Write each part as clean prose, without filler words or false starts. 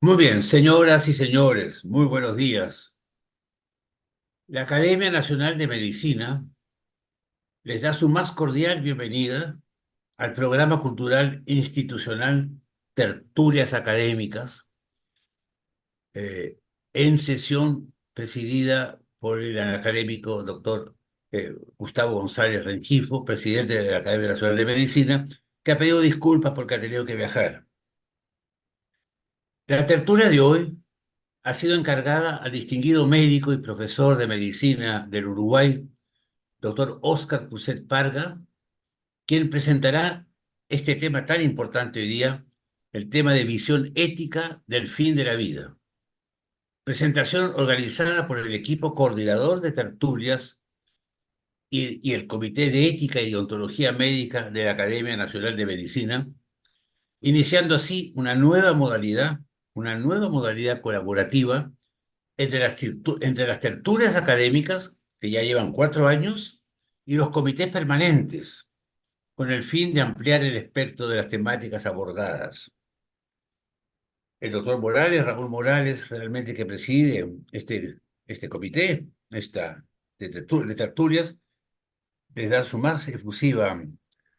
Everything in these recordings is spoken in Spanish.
Muy bien, señoras y señores, muy buenos días. La Academia Nacional de Medicina les da su más cordial bienvenida al programa cultural institucional Tertulias Académicas, eh, en sesión presidida por el académico doctor Gustavo González Rengifo, presidente de la Academia Nacional de Medicina, que ha pedido disculpas porque ha tenido que viajar. La tertulia de hoy ha sido encargada al distinguido médico y profesor de medicina del Uruguay, doctor Óscar Cruzet Parga, quien presentará este tema tan importante hoy día, el tema de visión ética del fin de la vida. Presentación organizada por el equipo coordinador de tertulias y el Comité de Ética y Ontología Médica de la Academia Nacional de Medicina, iniciando así una nueva modalidad colaborativa entre las tertulias académicas, que ya llevan 4 años, y los comités permanentes, con el fin de ampliar el espectro de las temáticas abordadas. El doctor Morales, Raúl Morales, realmente que preside este comité, de tertulias, les da su más efusiva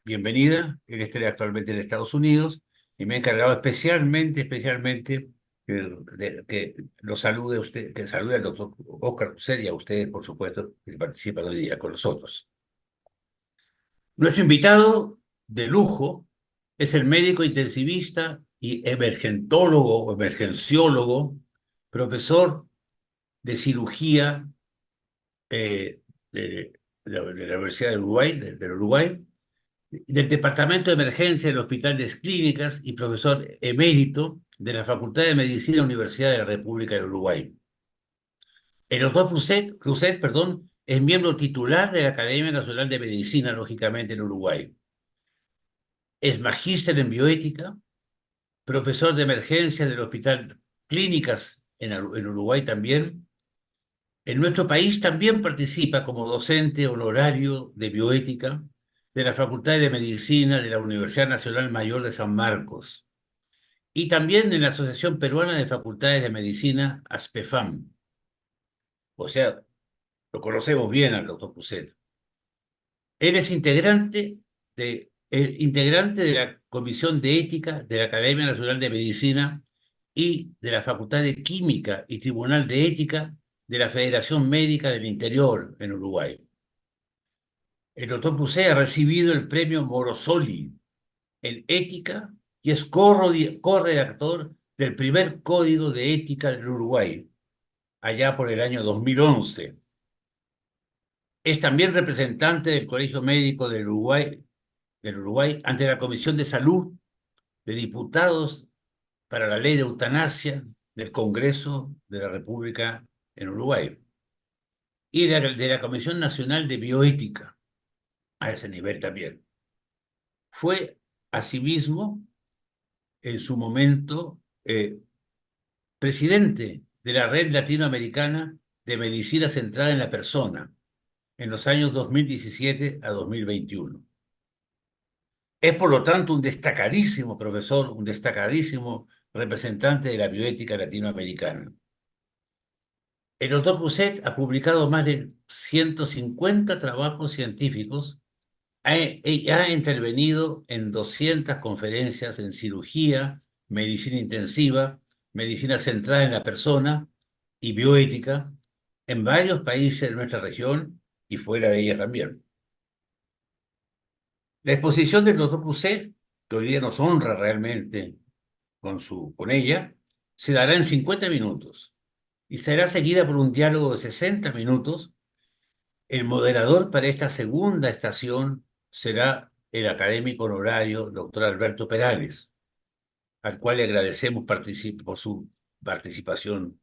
bienvenida. Él está actualmente en Estados Unidos y me ha encargado especialmente que lo salude usted, que salude al doctor Oscar Cruzet y a ustedes, por supuesto, que participan hoy día con nosotros. Nuestro invitado de lujo es el médico intensivista y emergentólogo o emergenciólogo, profesor de cirugía eh, de, de la Universidad del Uruguay, del Uruguay, del Departamento de Emergencia del Hospital de Clínicas y profesor emérito de la Facultad de Medicina Universidad de la República del Uruguay. El doctor Cruzet, perdón, es miembro titular de la Academia Nacional de Medicina, lógicamente, en Uruguay. Es magíster en bioética, profesor de emergencia del Hospital Clínicas en Uruguay también. En nuestro país también participa como docente honorario de bioética de la Facultad de Medicina de la Universidad Nacional Mayor de San Marcos y también en la Asociación Peruana de Facultades de Medicina, ASPEFAM. O sea, lo conocemos bien al doctor Cruzet. Él es integrante de la Comisión de Ética de la Academia Nacional de Medicina y de la Facultad de Química y Tribunal de Ética de la Federación Médica del Interior en Uruguay. El doctor Cruzet ha recibido el premio Morosoli en ética y es corredactor del primer Código de Ética del Uruguay, allá por el año 2011. Es también representante del Colegio Médico del Uruguay ante la Comisión de Salud de Diputados para la Ley de Eutanasia del Congreso de la República en Uruguay y de la Comisión Nacional de Bioética, a ese nivel también. Fue, asimismo, en su momento, presidente de la Red Latinoamericana de Medicina Centrada en la Persona en los años 2017 a 2021. Es, por lo tanto, un destacadísimo profesor, un destacadísimo representante de la bioética latinoamericana. El doctor Cruzet ha publicado más de 150 trabajos científicos y ha intervenido en 200 conferencias en cirugía, medicina intensiva, medicina centrada en la persona y bioética en varios países de nuestra región y fuera de ella también. La exposición del doctor Cruzet, que hoy día nos honra realmente con ella, se dará en 50 minutos y será seguida por un diálogo de 60 minutos. El moderador para esta segunda estación será el académico honorario doctor Alberto Perales, al cual le agradecemos por su participación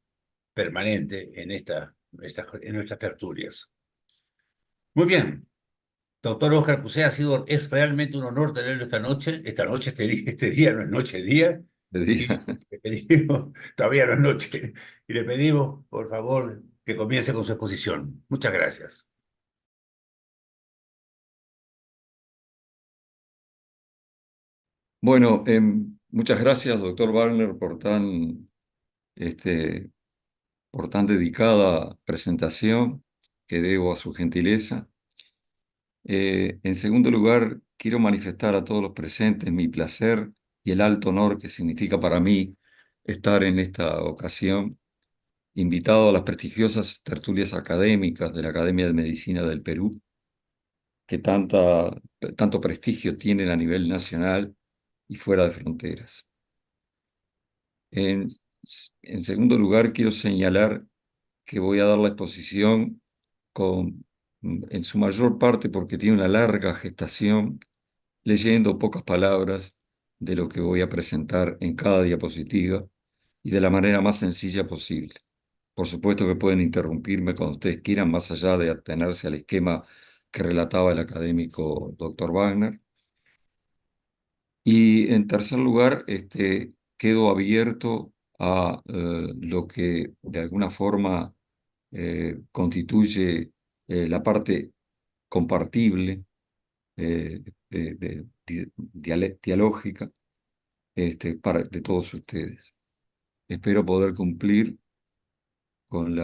permanente en nuestras tertulias. Muy bien, doctor Oscar Cruzet, es realmente un honor tenerlo esta noche, este día, no es noche, es día, Le y diga. le pedimos, todavía no es noche, y le pedimos, por favor, que comience con su exposición. Muchas gracias. Bueno, muchas gracias, doctor Wagner, por tan este, por tan dedicada presentación que debo a su gentileza. En segundo lugar, quiero manifestar a todos los presentes mi placer y el alto honor que significa para mí estar en esta ocasión invitado a las prestigiosas tertulias académicas de la Academia de Medicina del Perú, que tanto prestigio tienen a nivel nacional y fuera de fronteras. En, en segundo lugar, quiero señalar que voy a dar la exposición en su mayor parte porque tiene una larga gestación, leyendo pocas palabras de lo que voy a presentar en cada diapositiva y de la manera más sencilla posible. Por supuesto que pueden interrumpirme cuando ustedes quieran, más allá de atenerse al esquema que relataba el académico doctor Wagner. Y en tercer lugar, quedo abierto a lo que de alguna forma constituye la parte compartible, dialógica, de todos ustedes. Espero poder cumplir con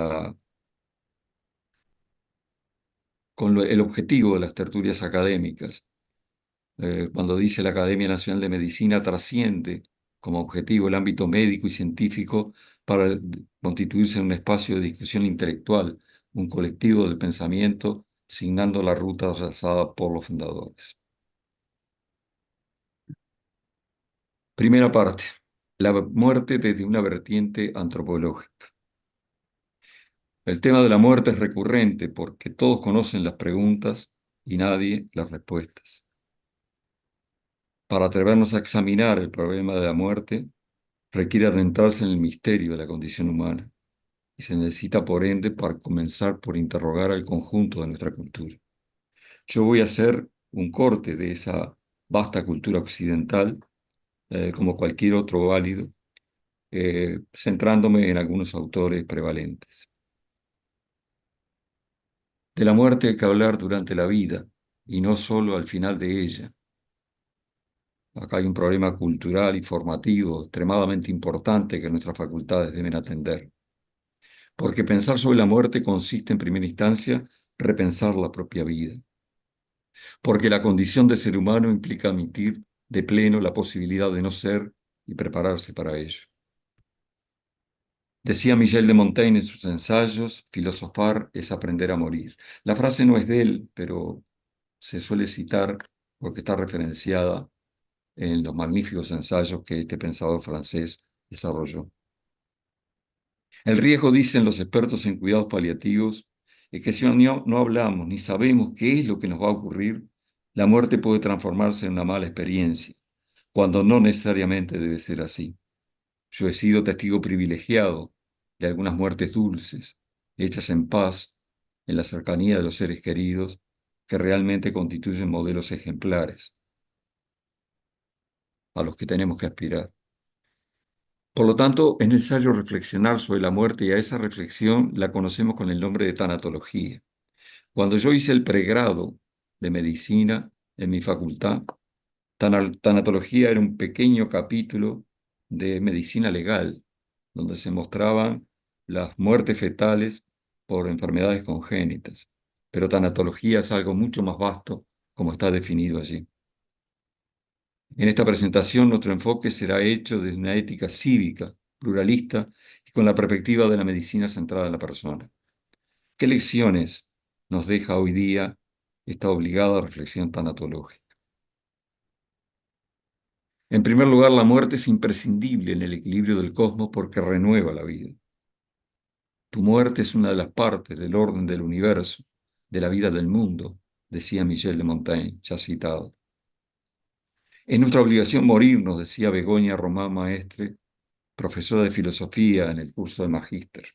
el objetivo de las tertulias académicas. Cuando dice la Academia Nacional de Medicina trasciende como objetivo el ámbito médico y científico para constituirse en un espacio de discusión intelectual, un colectivo del pensamiento, signando la ruta trazada por los fundadores. Primera parte. La muerte desde una vertiente antropológica. El tema de la muerte es recurrente porque todos conocen las preguntas y nadie las respuestas. Para atrevernos a examinar el problema de la muerte, requiere adentrarse en el misterio de la condición humana y se necesita, por ende, para comenzar por interrogar al conjunto de nuestra cultura. Yo voy a hacer un corte de esa vasta cultura occidental, como cualquier otro válido, centrándome en algunos autores prevalentes. De la muerte hay que hablar durante la vida y no solo al final de ella. Acá hay un problema cultural y formativo extremadamente importante que nuestras facultades deben atender. Porque pensar sobre la muerte consiste en primera instancia repensar la propia vida. Porque la condición de ser humano implica admitir de pleno la posibilidad de no ser y prepararse para ello. Decía Michel de Montaigne en sus ensayos, filosofar es aprender a morir. La frase no es de él, pero se suele citar porque está referenciada en los magníficos ensayos que este pensador francés desarrolló. El riesgo, dicen los expertos en cuidados paliativos, es que si no hablamos ni sabemos qué es lo que nos va a ocurrir, la muerte puede transformarse en una mala experiencia, cuando no necesariamente debe ser así. Yo he sido testigo privilegiado de algunas muertes dulces, hechas en paz, en la cercanía de los seres queridos, que realmente constituyen modelos ejemplares a los que tenemos que aspirar. Por lo tanto, es necesario reflexionar sobre la muerte y a esa reflexión la conocemos con el nombre de tanatología. Cuando yo hice el pregrado de medicina en mi facultad, tanatología era un pequeño capítulo de medicina legal, donde se mostraban las muertes fetales por enfermedades congénitas. Pero tanatología es algo mucho más vasto, como está definido allí. En esta presentación, nuestro enfoque será hecho desde una ética cívica, pluralista y con la perspectiva de la medicina centrada en la persona. ¿Qué lecciones nos deja hoy día esta obligada reflexión tanatológica? En primer lugar, la muerte es imprescindible en el equilibrio del cosmos porque renueva la vida. Tu muerte es una de las partes del orden del universo, de la vida del mundo, decía Michel de Montaigne, ya citado. Es nuestra obligación morir, nos decía Begoña Román Maestre, profesora de filosofía en el curso de Magíster.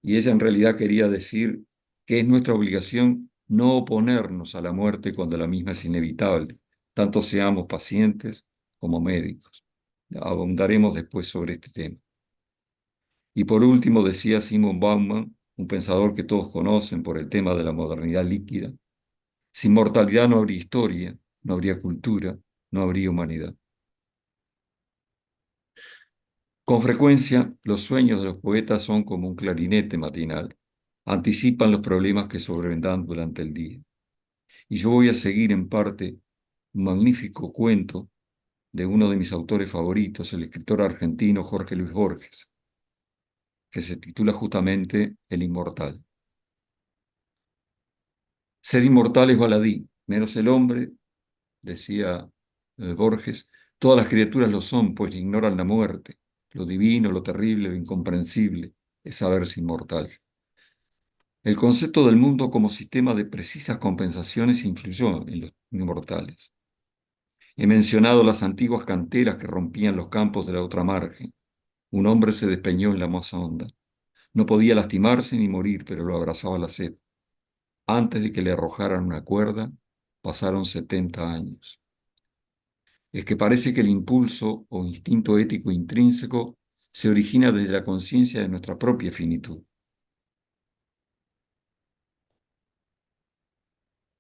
Y ella en realidad quería decir que es nuestra obligación no oponernos a la muerte cuando la misma es inevitable, tanto seamos pacientes como médicos. Abundaremos después sobre este tema. Y por último, decía Simon Bauman, un pensador que todos conocen por el tema de la modernidad líquida, sin mortalidad no habría historia, no habría cultura, no habría humanidad. Con frecuencia, los sueños de los poetas son como un clarinete matinal. Anticipan los problemas que sobrevendrán durante el día. Y yo voy a seguir en parte un magnífico cuento de uno de mis autores favoritos, el escritor argentino Jorge Luis Borges, que se titula justamente El Inmortal. Ser inmortal es baladí, menos el hombre, decía Borges, todas las criaturas lo son, pues ignoran la muerte. Lo divino, lo terrible, lo incomprensible es saberse inmortal. El concepto del mundo como sistema de precisas compensaciones influyó en los inmortales. He mencionado las antiguas canteras que rompían los campos de la otra margen. Un hombre se despeñó en la más honda. No podía lastimarse ni morir, pero lo abrazaba la sed. Antes de que le arrojaran una cuerda, pasaron 70 años. Es que parece que el impulso o instinto ético intrínseco se origina desde la conciencia de nuestra propia finitud.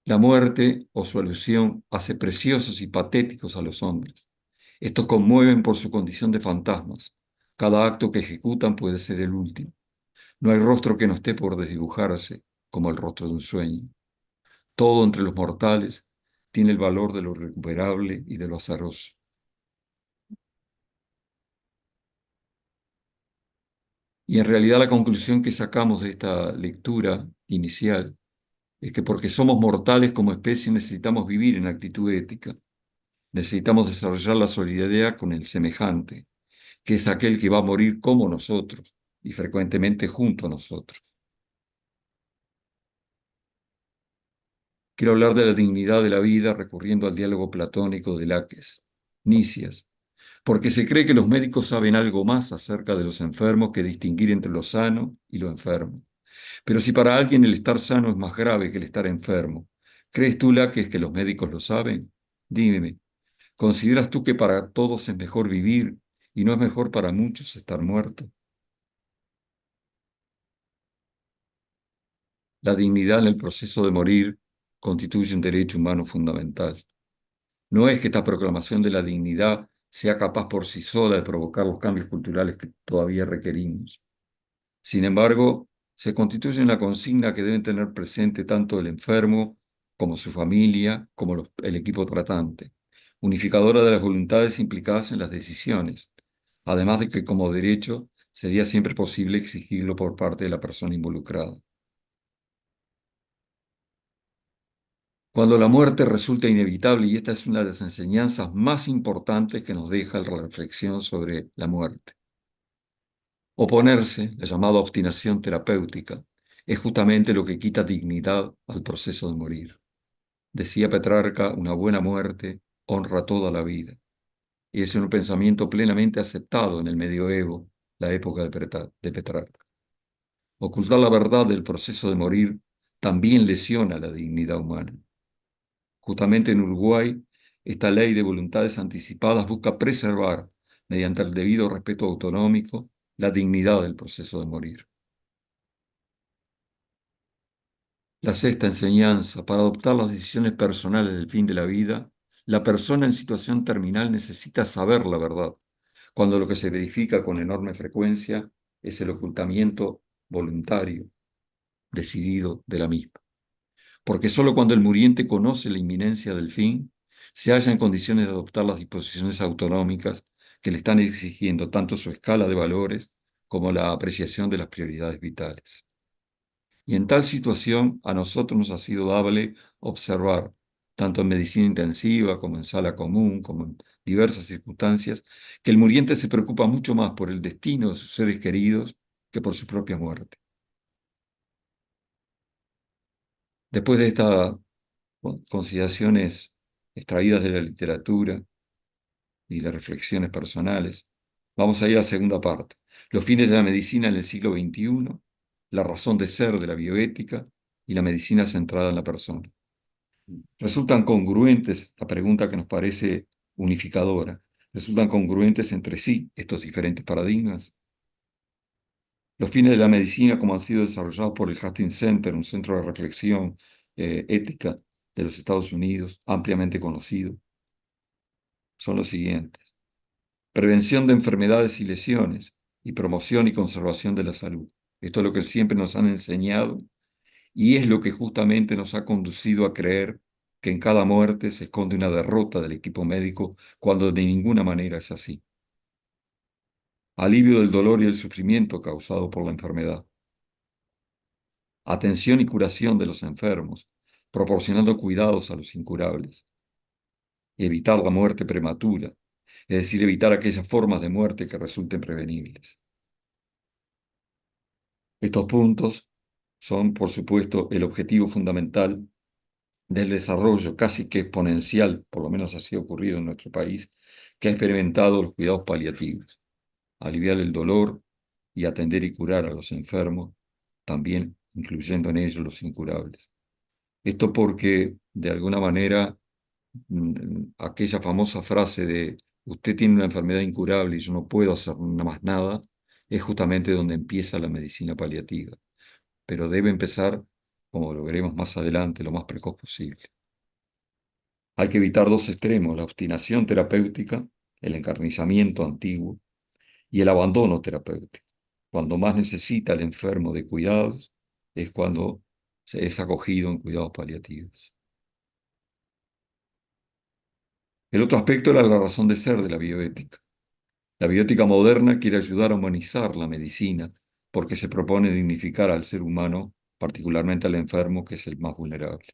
La muerte o su alusión hace preciosos y patéticos a los hombres. Estos conmueven por su condición de fantasmas. Cada acto que ejecutan puede ser el último. No hay rostro que no esté por desdibujarse, como el rostro de un sueño. Todo entre los mortales tiene el valor de lo recuperable y de lo azaroso. Y en realidad la conclusión que sacamos de esta lectura inicial es que porque somos mortales como especie necesitamos vivir en actitud ética. Necesitamos desarrollar la solidaridad con el semejante, que es aquel que va a morir como nosotros y frecuentemente junto a nosotros. Quiero hablar de la dignidad de la vida recurriendo al diálogo platónico de Laques, Nicias, porque se cree que los médicos saben algo más acerca de los enfermos que distinguir entre lo sano y lo enfermo. Pero si para alguien el estar sano es más grave que el estar enfermo, ¿crees tú, Laques, que los médicos lo saben? Dime, ¿consideras tú que para todos es mejor vivir y no es mejor para muchos estar muertos? La dignidad en el proceso de morir constituye un derecho humano fundamental. No es que esta proclamación de la dignidad sea capaz por sí sola de provocar los cambios culturales que todavía requerimos. Sin embargo, se constituye en la consigna que deben tener presente tanto el enfermo como su familia, como el equipo tratante, unificadora de las voluntades implicadas en las decisiones, además de que como derecho sería siempre posible exigirlo por parte de la persona involucrada. Cuando la muerte resulta inevitable, y esta es una de las enseñanzas más importantes que nos deja la reflexión sobre la muerte. Oponerse, la llamada obstinación terapéutica, es justamente lo que quita dignidad al proceso de morir. Decía Petrarca, una buena muerte honra toda la vida. Y es un pensamiento plenamente aceptado en el medioevo, la época de Petrarca. Ocultar la verdad del proceso de morir también lesiona la dignidad humana. Justamente en Uruguay, esta ley de voluntades anticipadas busca preservar, mediante el debido respeto autonómico, la dignidad del proceso de morir. La sexta enseñanza: para adoptar las decisiones personales del fin de la vida, la persona en situación terminal necesita saber la verdad, cuando lo que se verifica con enorme frecuencia es el ocultamiento voluntario, decidido de la misma. Porque sólo cuando el muriente conoce la inminencia del fin, se halla en condiciones de adoptar las disposiciones autonómicas que le están exigiendo tanto su escala de valores como la apreciación de las prioridades vitales. Y en tal situación a nosotros nos ha sido dable observar, tanto en medicina intensiva como en sala común, como en diversas circunstancias, que el muriente se preocupa mucho más por el destino de sus seres queridos que por su propia muerte. Después de estas consideraciones extraídas de la literatura y de reflexiones personales, vamos a ir a la segunda parte: los fines de la medicina en el siglo XXI, la razón de ser de la bioética y la medicina centrada en la persona. Resultan congruentes, la pregunta que nos parece unificadora, ¿resultan congruentes entre sí estos diferentes paradigmas? Los fines de la medicina, como han sido desarrollados por el Hastings Center, un centro de reflexión ética de los Estados Unidos, ampliamente conocido, son los siguientes. prevención de enfermedades y lesiones, y promoción y conservación de la salud. Esto es lo que siempre nos han enseñado y es lo que justamente nos ha conducido a creer que en cada muerte se esconde una derrota del equipo médico cuando de ninguna manera es así. Alivio del dolor y el sufrimiento causado por la enfermedad. Atención y curación de los enfermos, proporcionando cuidados a los incurables. Evitar la muerte prematura, es decir, evitar aquellas formas de muerte que resulten prevenibles. Estos puntos son, por supuesto, el objetivo fundamental del desarrollo casi que exponencial, por lo menos así ha ocurrido en nuestro país, que ha experimentado los cuidados paliativos, aliviar el dolor y atender y curar a los enfermos, también incluyendo en ellos los incurables. Esto porque, de alguna manera, aquella famosa frase de usted tiene una enfermedad incurable y yo no puedo hacer más nada, es justamente donde empieza la medicina paliativa, pero debe empezar, como lo veremos más adelante, lo más precoz posible. Hay que evitar dos extremos, la obstinación terapéutica, el encarnizamiento antiguo, y el abandono terapéutico. Cuando más necesita el enfermo de cuidados es cuando se es acogido en cuidados paliativos. El otro aspecto era la razón de ser de la bioética. La bioética moderna quiere ayudar a humanizar la medicina porque se propone dignificar al ser humano, particularmente al enfermo, que es el más vulnerable.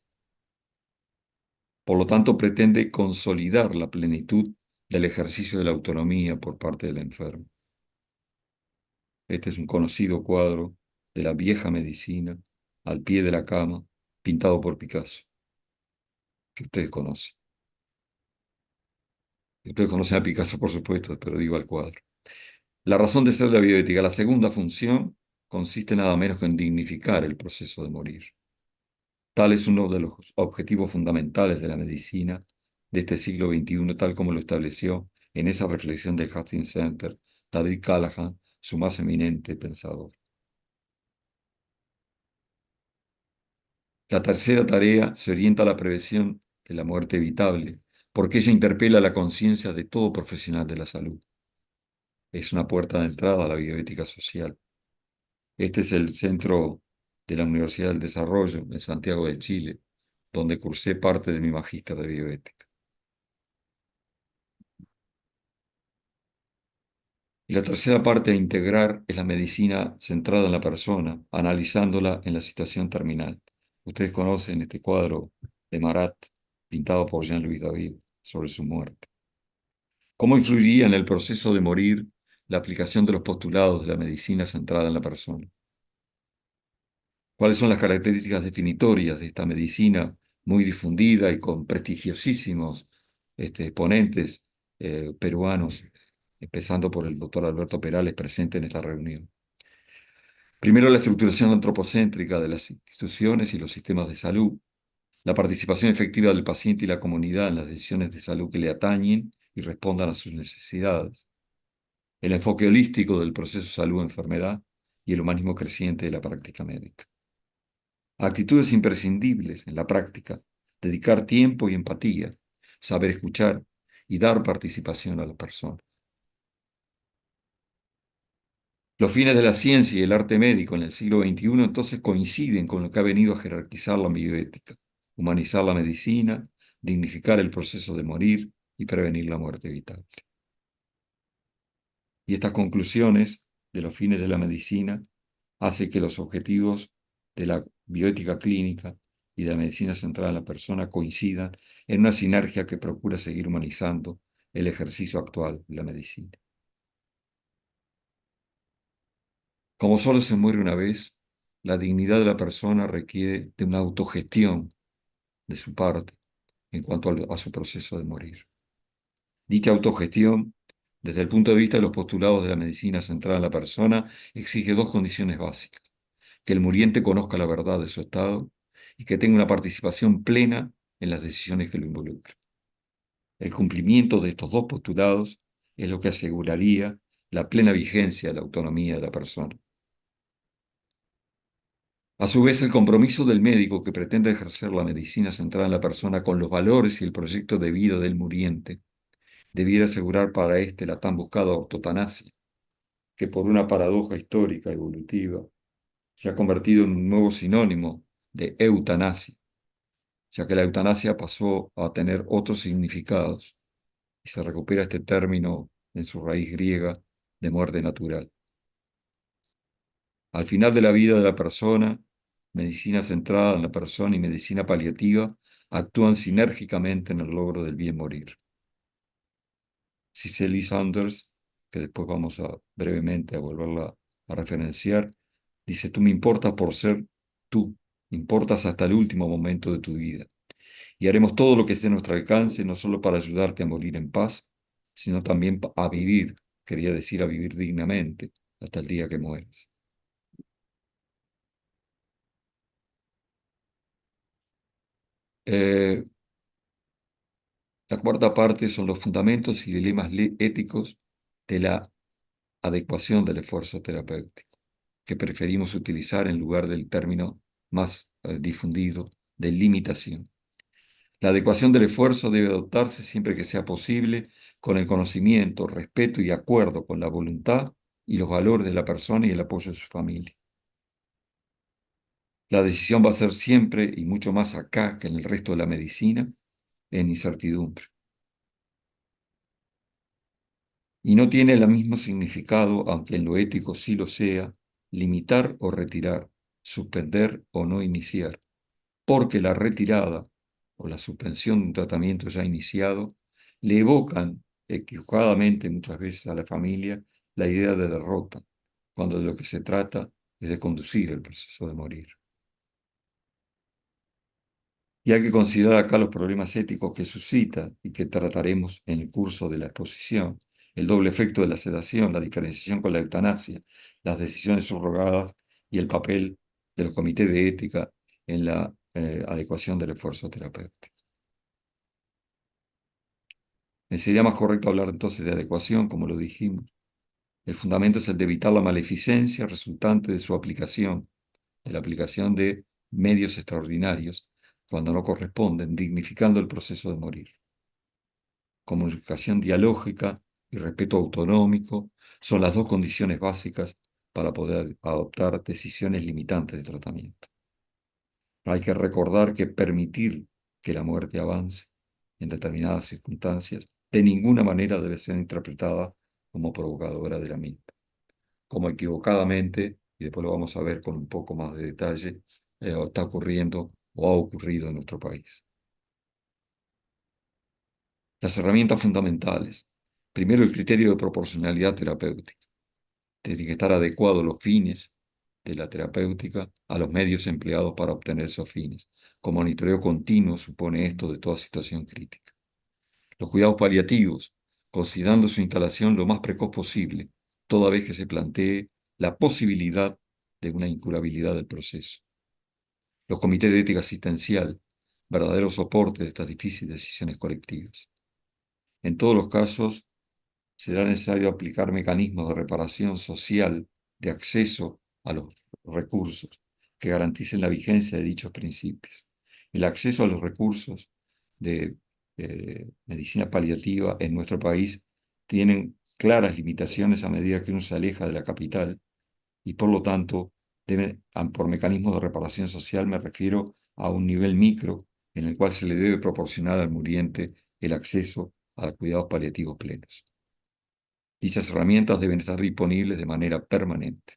Por lo tanto, pretende consolidar la plenitud del ejercicio de la autonomía por parte del enfermo. Este es un conocido cuadro de la vieja medicina, al pie de la cama, pintado por Picasso, que ustedes conocen. Ustedes conocen a Picasso, por supuesto, pero digo al cuadro. La razón de ser de la bioética, la segunda función, consiste nada menos que en dignificar el proceso de morir. Tal es uno de los objetivos fundamentales de la medicina de este siglo XXI, tal como lo estableció en esa reflexión del Hastings Center David Callahan, su más eminente pensador. La tercera tarea se orienta a la prevención de la muerte evitable, porque ella interpela la conciencia de todo profesional de la salud. Es una puerta de entrada a la bioética social. Este es el centro de la Universidad del Desarrollo en Santiago de Chile, donde cursé parte de mi magíster de bioética. Y la tercera parte a integrar es la medicina centrada en la persona, analizándola en la situación terminal. Ustedes conocen este cuadro de Marat, pintado por Jean-Louis David, sobre su muerte. ¿Cómo influiría en el proceso de morir la aplicación de los postulados de la medicina centrada en la persona? ¿Cuáles son las características definitorias de esta medicina muy difundida y con prestigiosísimos exponentes peruanos, empezando por el doctor Alberto Perales, presente en esta reunión? Primero, la estructuración antropocéntrica de las instituciones y los sistemas de salud, la participación efectiva del paciente y la comunidad en las decisiones de salud que le atañen y respondan a sus necesidades, el enfoque holístico del proceso salud-enfermedad y el humanismo creciente de la práctica médica. Actitudes imprescindibles en la práctica, dedicar tiempo y empatía, saber escuchar y dar participación a las personas. Los fines de la ciencia y el arte médico en el siglo XXI entonces coinciden con lo que ha venido a jerarquizar la bioética, humanizar la medicina, dignificar el proceso de morir y prevenir la muerte evitable. Y estas conclusiones de los fines de la medicina hacen que los objetivos de la bioética clínica y de la medicina centrada en la persona coincidan en una sinergia que procura seguir humanizando el ejercicio actual de la medicina. Como solo se muere una vez, la dignidad de la persona requiere de una autogestión de su parte en cuanto a su proceso de morir. Dicha autogestión, desde el punto de vista de los postulados de la medicina centrada en la persona, exige dos condiciones básicas: que el muriente conozca la verdad de su estado y que tenga una participación plena en las decisiones que lo involucran. El cumplimiento de estos dos postulados es lo que aseguraría la plena vigencia de la autonomía de la persona. A su vez, el compromiso del médico que pretende ejercer la medicina centrada en la persona con los valores y el proyecto de vida del muriente debiera asegurar para éste la tan buscada ortotanasia, que por una paradoja histórica evolutiva se ha convertido en un nuevo sinónimo de eutanasia, ya que la eutanasia pasó a tener otros significados y se recupera este término en su raíz griega de muerte natural. Al final de la vida de la persona, medicina centrada en la persona y medicina paliativa actúan sinérgicamente en el logro del bien morir. Cicely Saunders, que después vamos a brevemente a volverla a referenciar, dice: tú me importas por ser tú, importas hasta el último momento de tu vida, y haremos todo lo que esté a nuestro alcance, no solo para ayudarte a morir en paz, sino también a vivir, quería decir a vivir dignamente, hasta el día que mueras. Eh, la cuarta parte son los fundamentos y dilemas éticos de la adecuación del esfuerzo terapéutico, que preferimos utilizar en lugar del término más difundido de limitación. La adecuación del esfuerzo debe adoptarse siempre que sea posible, con el conocimiento, respeto y acuerdo con la voluntad y los valores de la persona y el apoyo de su familia. La decisión va a ser siempre, y mucho más acá que en el resto de la medicina, en incertidumbre. Y no tiene el mismo significado, aunque en lo ético sí lo sea, limitar o retirar, suspender o no iniciar, porque la retirada o la suspensión de un tratamiento ya iniciado le evocan equivocadamente muchas veces a la familia la idea de derrota, cuando de lo que se trata es de conducir el proceso de morir. Y hay que considerar acá los problemas éticos que suscita y que trataremos en el curso de la exposición: el doble efecto de la sedación, la diferenciación con la eutanasia, las decisiones subrogadas y el papel del comité de ética en la adecuación del esfuerzo terapéutico. Sería más correcto hablar entonces de adecuación, como lo dijimos. El fundamento es el de evitar la maleficencia resultante de su aplicación, de la aplicación de medios extraordinarios cuando no corresponden, dignificando el proceso de morir. Comunicación dialógica y respeto autonómico son las dos condiciones básicas para poder adoptar decisiones limitantes de tratamiento. Hay que recordar que permitir que la muerte avance en determinadas circunstancias de ninguna manera debe ser interpretada como provocadora de la misma, como equivocadamente, y después lo vamos a ver con un poco más de detalle, está ocurriendo o ha ocurrido en nuestro país. Las herramientas fundamentales. Primero, el criterio de proporcionalidad terapéutica. Tiene que estar adecuado los fines de la terapéutica a los medios empleados para obtener esos fines. Con monitoreo continuo supone esto de toda situación crítica. Los cuidados paliativos, considerando su instalación lo más precoz posible, toda vez que se plantee la posibilidad de una incurabilidad del proceso. Los comités de ética asistencial, verdadero soporte de estas difíciles decisiones colectivas. En todos los casos, será necesario aplicar mecanismos de reparación social, de acceso a los recursos, que garanticen la vigencia de dichos principios. El acceso a los recursos de medicina paliativa en nuestro país tienen claras limitaciones a medida que uno se aleja de la capital y por lo tanto, por mecanismos de reparación social me refiero a un nivel micro en el cual se le debe proporcionar al muriente el acceso a cuidados paliativos plenos. Dichas herramientas deben estar disponibles de manera permanente.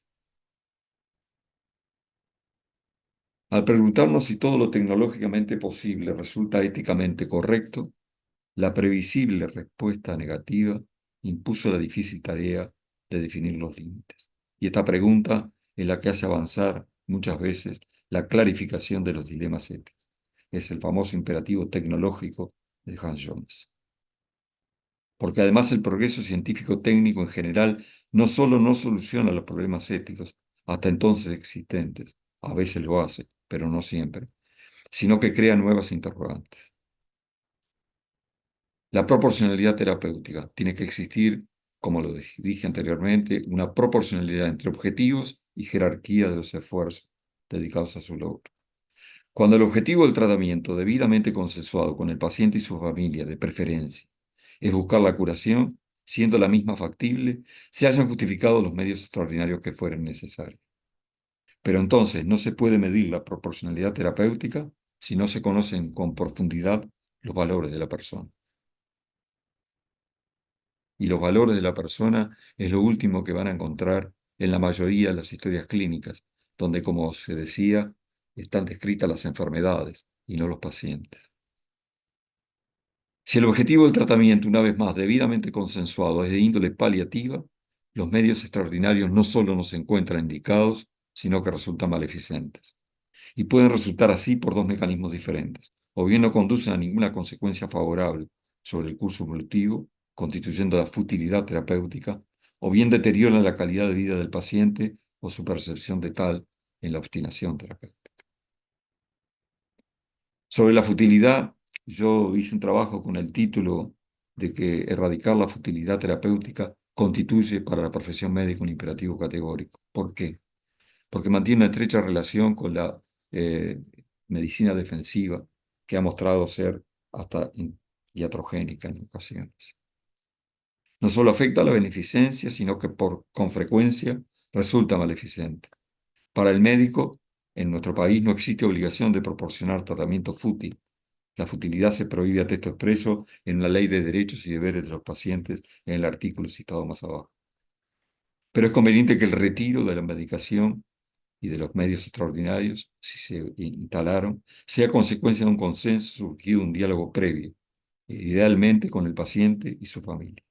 Al preguntarnos si todo lo tecnológicamente posible resulta éticamente correcto, la previsible respuesta negativa impuso la difícil tarea de definir los límites. Y esta pregunta es la que hace avanzar muchas veces la clarificación de los dilemas éticos. Es el famoso imperativo tecnológico de Hans Jones. Porque además el progreso científico técnico en general no solo no soluciona los problemas éticos, hasta entonces existentes, a veces lo hace, pero no siempre, sino que crea nuevas interrogantes. La proporcionalidad terapéutica. Tiene que existir, como lo dije anteriormente, una proporcionalidad entre objetivos y jerarquía de los esfuerzos dedicados a su logro. Cuando el objetivo del tratamiento, debidamente consensuado con el paciente y su familia, de preferencia, es buscar la curación, siendo la misma factible, se hayan justificado los medios extraordinarios que fueren necesarios. Pero entonces no se puede medir la proporcionalidad terapéutica si no se conocen con profundidad los valores de la persona. Y los valores de la persona es lo último que van a encontrar en la mayoría de las historias clínicas, donde, como se decía, están descritas las enfermedades y no los pacientes. Si el objetivo del tratamiento, una vez más debidamente consensuado, es de índole paliativa, los medios extraordinarios no solo no se encuentran indicados, sino que resultan maleficentes. Y pueden resultar así por dos mecanismos diferentes. O bien no conducen a ninguna consecuencia favorable sobre el curso evolutivo, constituyendo la futilidad terapéutica, o bien deterioran la calidad de vida del paciente o su percepción de tal en la obstinación terapéutica. Sobre la futilidad, yo hice un trabajo con el título de que erradicar la futilidad terapéutica constituye para la profesión médica un imperativo categórico. ¿Por qué? Porque mantiene una estrecha relación con la eh, medicina defensiva, que ha mostrado ser hasta iatrogénica en ocasiones. No solo afecta a la beneficencia, sino que con frecuencia resulta maleficente. Para el médico, en nuestro país no existe obligación de proporcionar tratamiento fútil. La futilidad se prohíbe a texto expreso en la Ley de Derechos y Deberes de los Pacientes en el artículo citado más abajo. Pero es conveniente que el retiro de la medicación y de los medios extraordinarios, si se instalaron, sea consecuencia de un consenso surgido de un diálogo previo, idealmente con el paciente y su familia.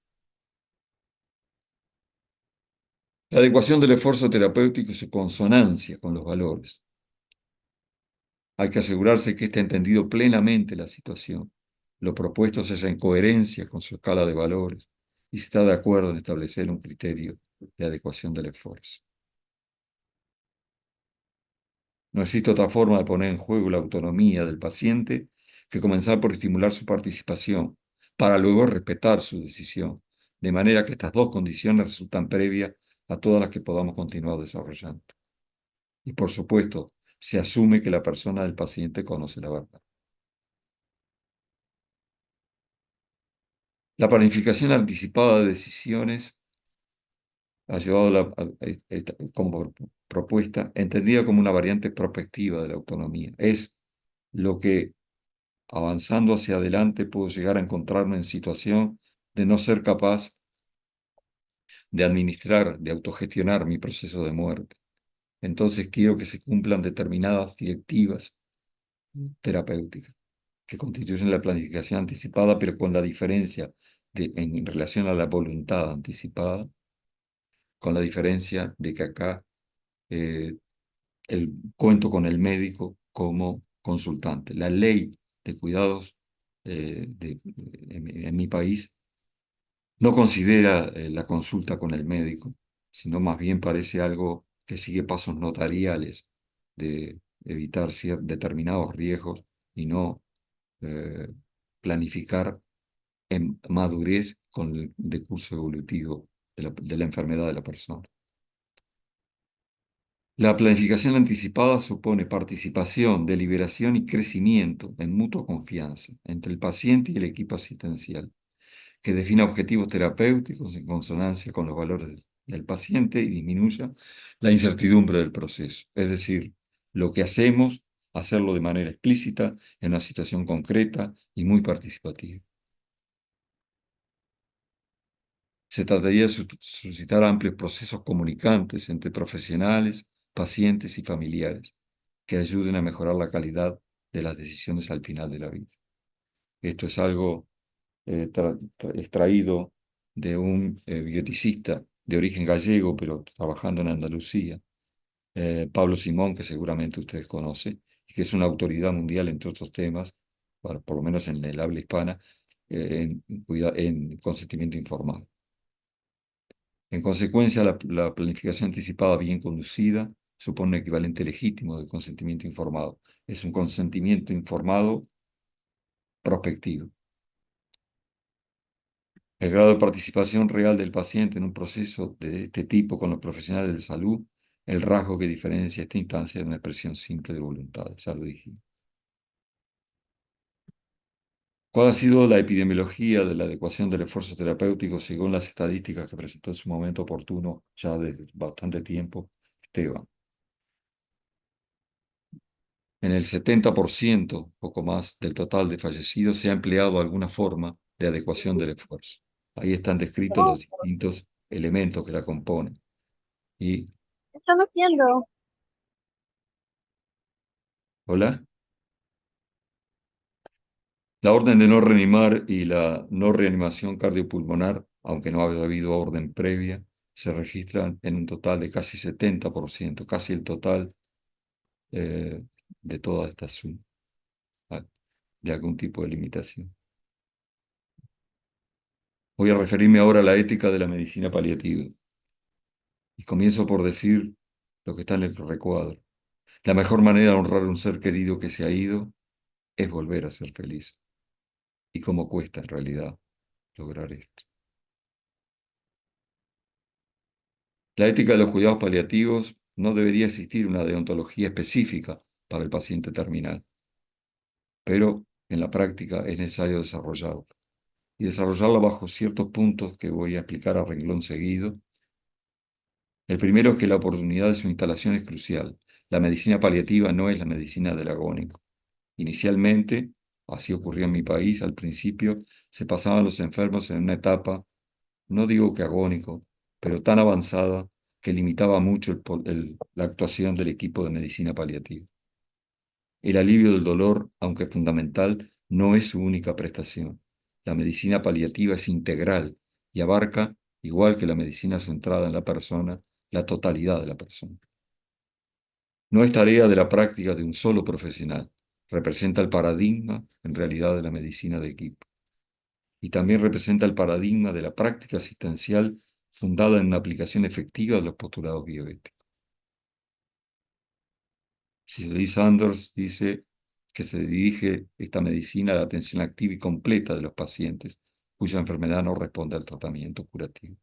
La adecuación del esfuerzo terapéutico y su consonancia con los valores. Hay que asegurarse que esté entendido plenamente la situación, lo propuesto se halla en coherencia con su escala de valores y se está de acuerdo en establecer un criterio de adecuación del esfuerzo. No existe otra forma de poner en juego la autonomía del paciente que comenzar por estimular su participación, para luego respetar su decisión, de manera que estas dos condiciones resultan previas a todas las que podamos continuar desarrollando. Y por supuesto, se asume que la persona del paciente conoce la verdad. La planificación anticipada de decisiones ha llevado como propuesta, entendida como una variante prospectiva de la autonomía. Es lo que avanzando hacia adelante puedo llegar a encontrarme en situación de no ser capaz de administrar, de autogestionar mi proceso de muerte. Entonces quiero que se cumplan determinadas directivas terapéuticas que constituyen la planificación anticipada, pero con la diferencia en relación a la voluntad anticipada, con la diferencia de que acá eh, cuento con el médico como consultante. La ley de cuidados en mi país no considera la consulta con el médico, sino más bien parece algo que sigue pasos notariales de evitar determinados riesgos y no eh, planificar en madurez con el decurso evolutivo de la enfermedad de la persona. La planificación anticipada supone participación, deliberación y crecimiento en mutua confianza entre el paciente y el equipo asistencial, que defina objetivos terapéuticos en consonancia con los valores del paciente y disminuya la incertidumbre del proceso. Es decir, lo que hacemos, hacerlo de manera explícita, en una situación concreta y muy participativa. Se trataría de suscitar amplios procesos comunicantes entre profesionales, pacientes y familiares, que ayuden a mejorar la calidad de las decisiones al final de la vida. Esto es algo extraído de un bioticista de origen gallego, pero trabajando en Andalucía, Pablo Simón, que seguramente ustedes conocen, y que es una autoridad mundial, entre otros temas, por lo menos en el habla hispana, en consentimiento informado. En consecuencia, la planificación anticipada bien conducida supone un equivalente legítimo de consentimiento informado. Es un consentimiento informado prospectivo. El grado de participación real del paciente en un proceso de este tipo con los profesionales de salud, el rasgo que diferencia esta instancia de una expresión simple de voluntad, ya lo dije. ¿Cuál ha sido la epidemiología de la adecuación del esfuerzo terapéutico según las estadísticas que presentó en su momento oportuno, ya desde bastante tiempo, Esteban? En el 70%, poco más, del total de fallecidos se ha empleado alguna forma de adecuación del esfuerzo. Ahí están descritos los distintos elementos que la componen. Y, ¿Qué están haciendo? hola, la orden de no reanimar y la no reanimación cardiopulmonar, aunque no haya habido orden previa, se registran en un total de casi 70%, casi el total eh, de toda esta suma, ah, de algún tipo de limitación. Voy a referirme ahora a la ética de la medicina paliativa y comienzo por decir lo que está en el recuadro. La mejor manera de honrar a un ser querido que se ha ido es volver a ser feliz. ¿Y cómo cuesta en realidad lograr esto? La ética de los cuidados paliativos no debería existir una deontología específica para el paciente terminal, pero en la práctica es necesario desarrollarla y desarrollarla bajo ciertos puntos que voy a explicar a renglón seguido. El primero es que la oportunidad de su instalación es crucial. La medicina paliativa no es la medicina del agónico. Inicialmente, así ocurrió en mi país, al principio se pasaban los enfermos en una etapa, no digo que agónico, pero tan avanzada que limitaba mucho la actuación del equipo de medicina paliativa. El alivio del dolor, aunque fundamental, no es su única prestación. La medicina paliativa es integral y abarca, igual que la medicina centrada en la persona, la totalidad de la persona. No es tarea de la práctica de un solo profesional. Representa el paradigma, en realidad, de la medicina de equipo. Y también representa el paradigma de la práctica asistencial fundada en una aplicación efectiva de los postulados bioéticos. Cicely Sanders dice que se dirige esta medicina a la atención activa y completa de los pacientes cuya enfermedad no responde al tratamiento curativo.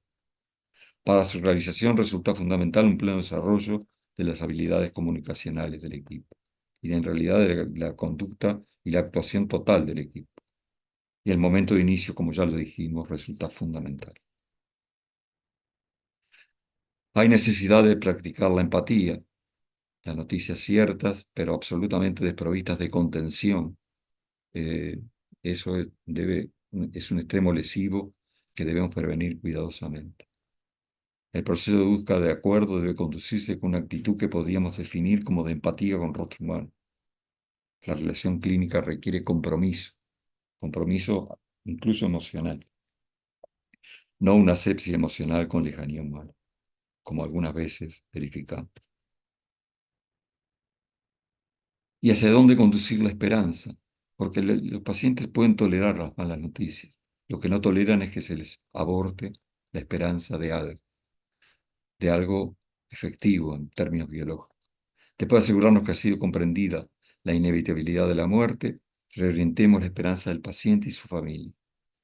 Para su realización resulta fundamental un pleno desarrollo de las habilidades comunicacionales del equipo y en realidad de la conducta y la actuación total del equipo. Y el momento de inicio, como ya lo dijimos, resulta fundamental. Hay necesidad de practicar la empatía, las noticias ciertas, pero absolutamente desprovistas de contención. Eh, eso es un extremo lesivo que debemos prevenir cuidadosamente. El proceso de búsqueda de acuerdo debe conducirse con una actitud que podríamos definir como de empatía con el rostro humano. La relación clínica requiere compromiso incluso emocional, no una asepsia emocional con lejanía humana, como algunas veces verificamos. ¿Y hacia dónde conducir la esperanza? Porque los pacientes pueden tolerar las malas noticias. Lo que no toleran es que se les aborte la esperanza de algo efectivo en términos biológicos. Después de asegurarnos que ha sido comprendida la inevitabilidad de la muerte, reorientemos la esperanza del paciente y su familia,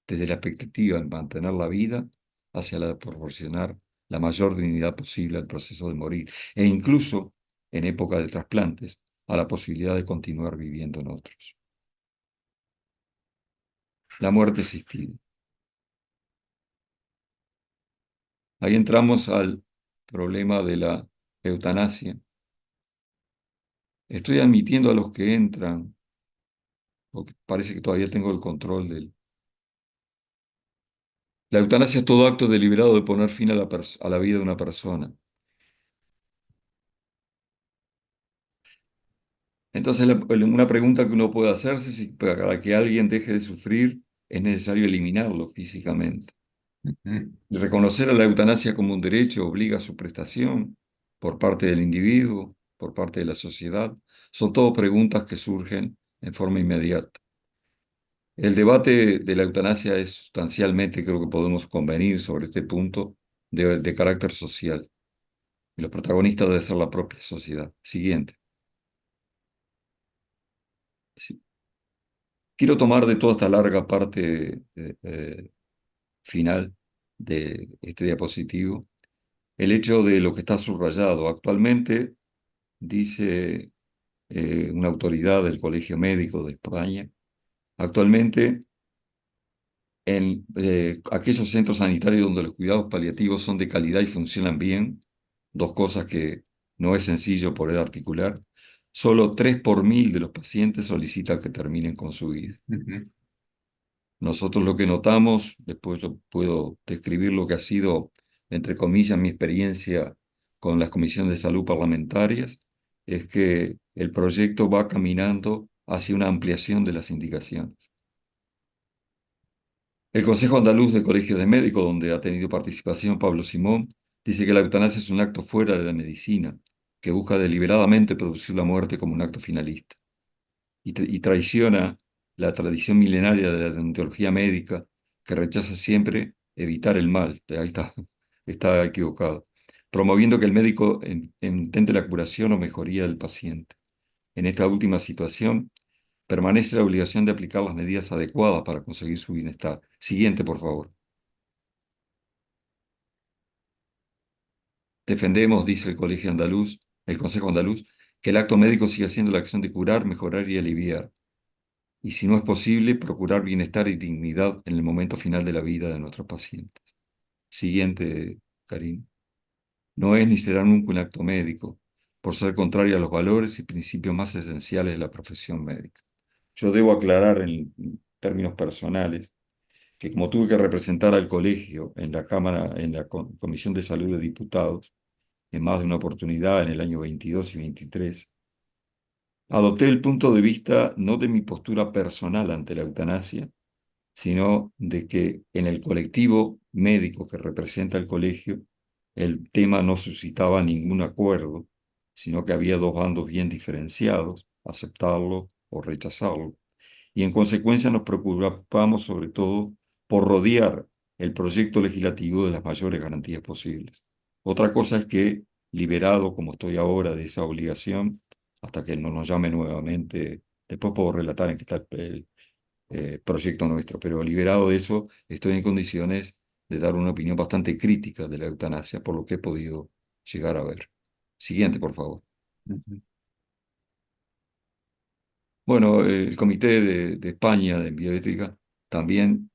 desde la expectativa de mantener la vida hacia la de proporcionar la mayor dignidad posible al proceso de morir, e incluso, en época de trasplantes, a la posibilidad de continuar viviendo en otros. La muerte asistida. Ahí entramos al problema de la eutanasia. Estoy admitiendo a los que entran, porque parece que todavía tengo el control del... La eutanasia es todo acto deliberado de poner fin a la vida de una persona. Entonces, una pregunta que uno puede hacerse es si para que alguien deje de sufrir es necesario eliminarlo físicamente. Y reconocer a la eutanasia como un derecho obliga a su prestación por parte del individuo, por parte de la sociedad. Son todas preguntas que surgen en forma inmediata. El debate de la eutanasia es sustancialmente, creo que podemos convenir sobre este punto, de carácter social. Y los protagonistas deben ser la propia sociedad. Siguiente. Sí. Quiero tomar de toda esta larga parte final de este diapositivo el hecho de lo que está subrayado. Actualmente, dice una autoridad del Colegio Médico de España, actualmente En aquellos centros sanitarios donde los cuidados paliativos son de calidad y funcionan bien, dos cosas que no es sencillo poder articular, solo 3 por 1000 de los pacientes solicitan que terminen con su vida. Ujú, Nosotros lo que notamos, después yo puedo describir lo que ha sido, entre comillas, mi experiencia con las comisiones de salud parlamentarias, es que el proyecto va caminando hacia una ampliación de las indicaciones. El Consejo Andaluz de Colegios de Médicos, donde ha tenido participación Pablo Simón, dice que la eutanasia es un acto fuera de la medicina, que busca deliberadamente producir la muerte como un acto finalista, y traiciona la tradición milenaria de la deontología médica, que rechaza siempre evitar el mal. Ahí está, está equivocado, promoviendo que el médico intente la curación o mejoría del paciente. En esta última situación, permanece la obligación de aplicar las medidas adecuadas para conseguir su bienestar. Siguiente, por favor. Defendemos, dice el Colegio Andaluz, el Consejo Andaluz, que el acto médico siga siendo la acción de curar, mejorar y aliviar, y si no es posible, procurar bienestar y dignidad en el momento final de la vida de nuestros pacientes. Siguiente, Karim. No es ni será nunca un acto médico, por ser contrario a los valores y principios más esenciales de la profesión médica. Yo debo aclarar en términos personales que como tuve que representar al colegio en la Cámara, en la Comisión de Salud de Diputados, en más de una oportunidad en el año 22 y 23, adopté el punto de vista no de mi postura personal ante la eutanasia, sino de que en el colectivo médico que representa el colegio, el tema no suscitaba ningún acuerdo, sino que había dos bandos bien diferenciados, aceptarlo o rechazarlo, y en consecuencia nos preocupamos sobre todo por rodear el proyecto legislativo de las mayores garantías posibles. Otra cosa es que, liberado como estoy ahora de esa obligación, hasta que no nos llame nuevamente, después puedo relatar en qué está el proyecto nuestro, pero liberado de eso, estoy en condiciones de dar una opinión bastante crítica de la eutanasia, por lo que he podido llegar a ver. Siguiente, por favor. ujú, Bueno, el Comité de España de Bioética también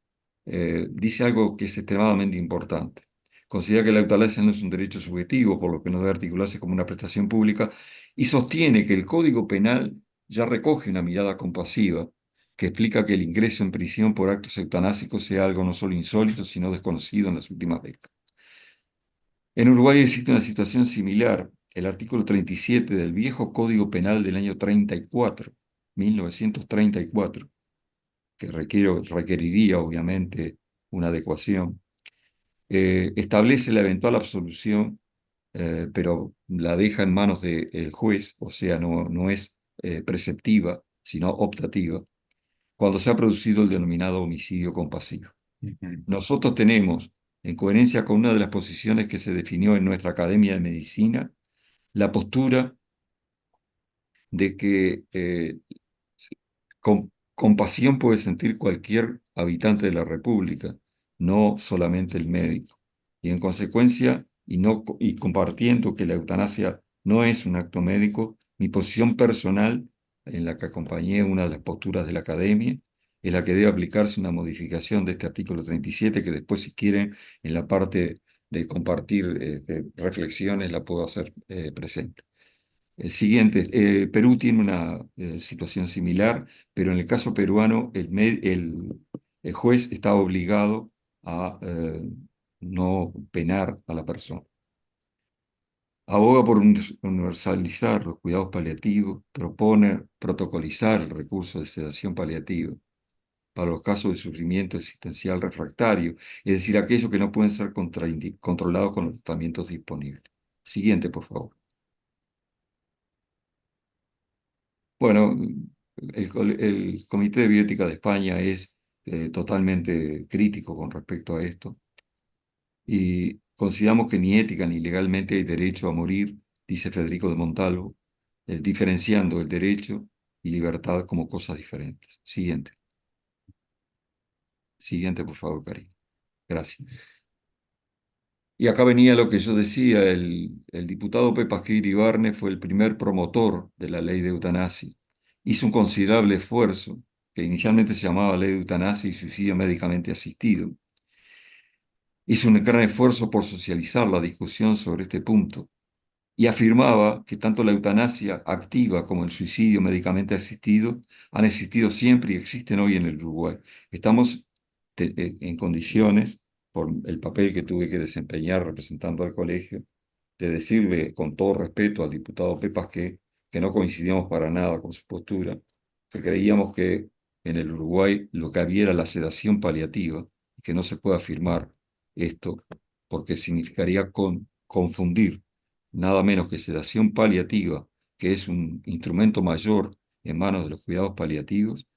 dice algo que es extremadamente importante. Considera que la eutanasia no es un derecho subjetivo, por lo que no debe articularse como una prestación pública, y sostiene que el Código Penal ya recoge una mirada compasiva que explica que el ingreso en prisión por actos eutanásicos sea algo no solo insólito, sino desconocido en las últimas décadas. En Uruguay existe una situación similar. El artículo 37 del viejo Código Penal del año 34, 1934, que requeriría obviamente una adecuación, establece la eventual absolución, pero la deja en manos del juez, o sea, no es preceptiva, sino optativa, cuando se ha producido el denominado homicidio compasivo. ujú, Nosotros tenemos, en coherencia con una de las posiciones que se definió en nuestra Academia de Medicina, la postura de que compasión puede sentir cualquier habitante de la República, no solamente el médico. Y en consecuencia, y compartiendo que la eutanasia no es un acto médico, mi posición personal, en la que acompañé una de las posturas de la academia, es la que debe aplicarse una modificación de este artículo 37, que después, si quieren, en la parte de compartir reflexiones, la puedo hacer presente. Siguiente, Perú tiene una situación similar, pero en el caso peruano el juez está obligado a no penar a la persona. Aboga por universalizar los cuidados paliativos, propone protocolizar el recurso de sedación paliativa para los casos de sufrimiento existencial refractario, es decir, aquellos que no pueden ser controlados con los tratamientos disponibles. Siguiente, por favor. Bueno, el Comité de Bioética de España es totalmente crítico con respecto a esto y consideramos que ni ética ni legalmente hay derecho a morir, dice Federico de Montalvo, diferenciando el derecho y libertad como cosas diferentes. Siguiente, siguiente, por favor, Karim. Gracias. Y acá venía lo que yo decía, el diputado Pepa Iribarne fue el primer promotor de la ley de eutanasia. Hizo un considerable esfuerzo que inicialmente se llamaba Ley de Eutanasia y Suicidio Médicamente Asistido. Hizo un gran esfuerzo por socializar la discusión sobre este punto y afirmaba que tanto la eutanasia activa como el suicidio médicamente asistido han existido siempre y existen hoy en el Uruguay. Estamos en condiciones, por el papel que tuve que desempeñar representando al colegio, de decirle con todo respeto al diputado Pepas que no coincidíamos para nada con su postura, que creíamos que en el Uruguay lo que había era la sedación paliativa, y que no se puede afirmar esto porque significaría confundir nada menos que sedación paliativa, que es un instrumento mayor en manos de los cuidados paliativos,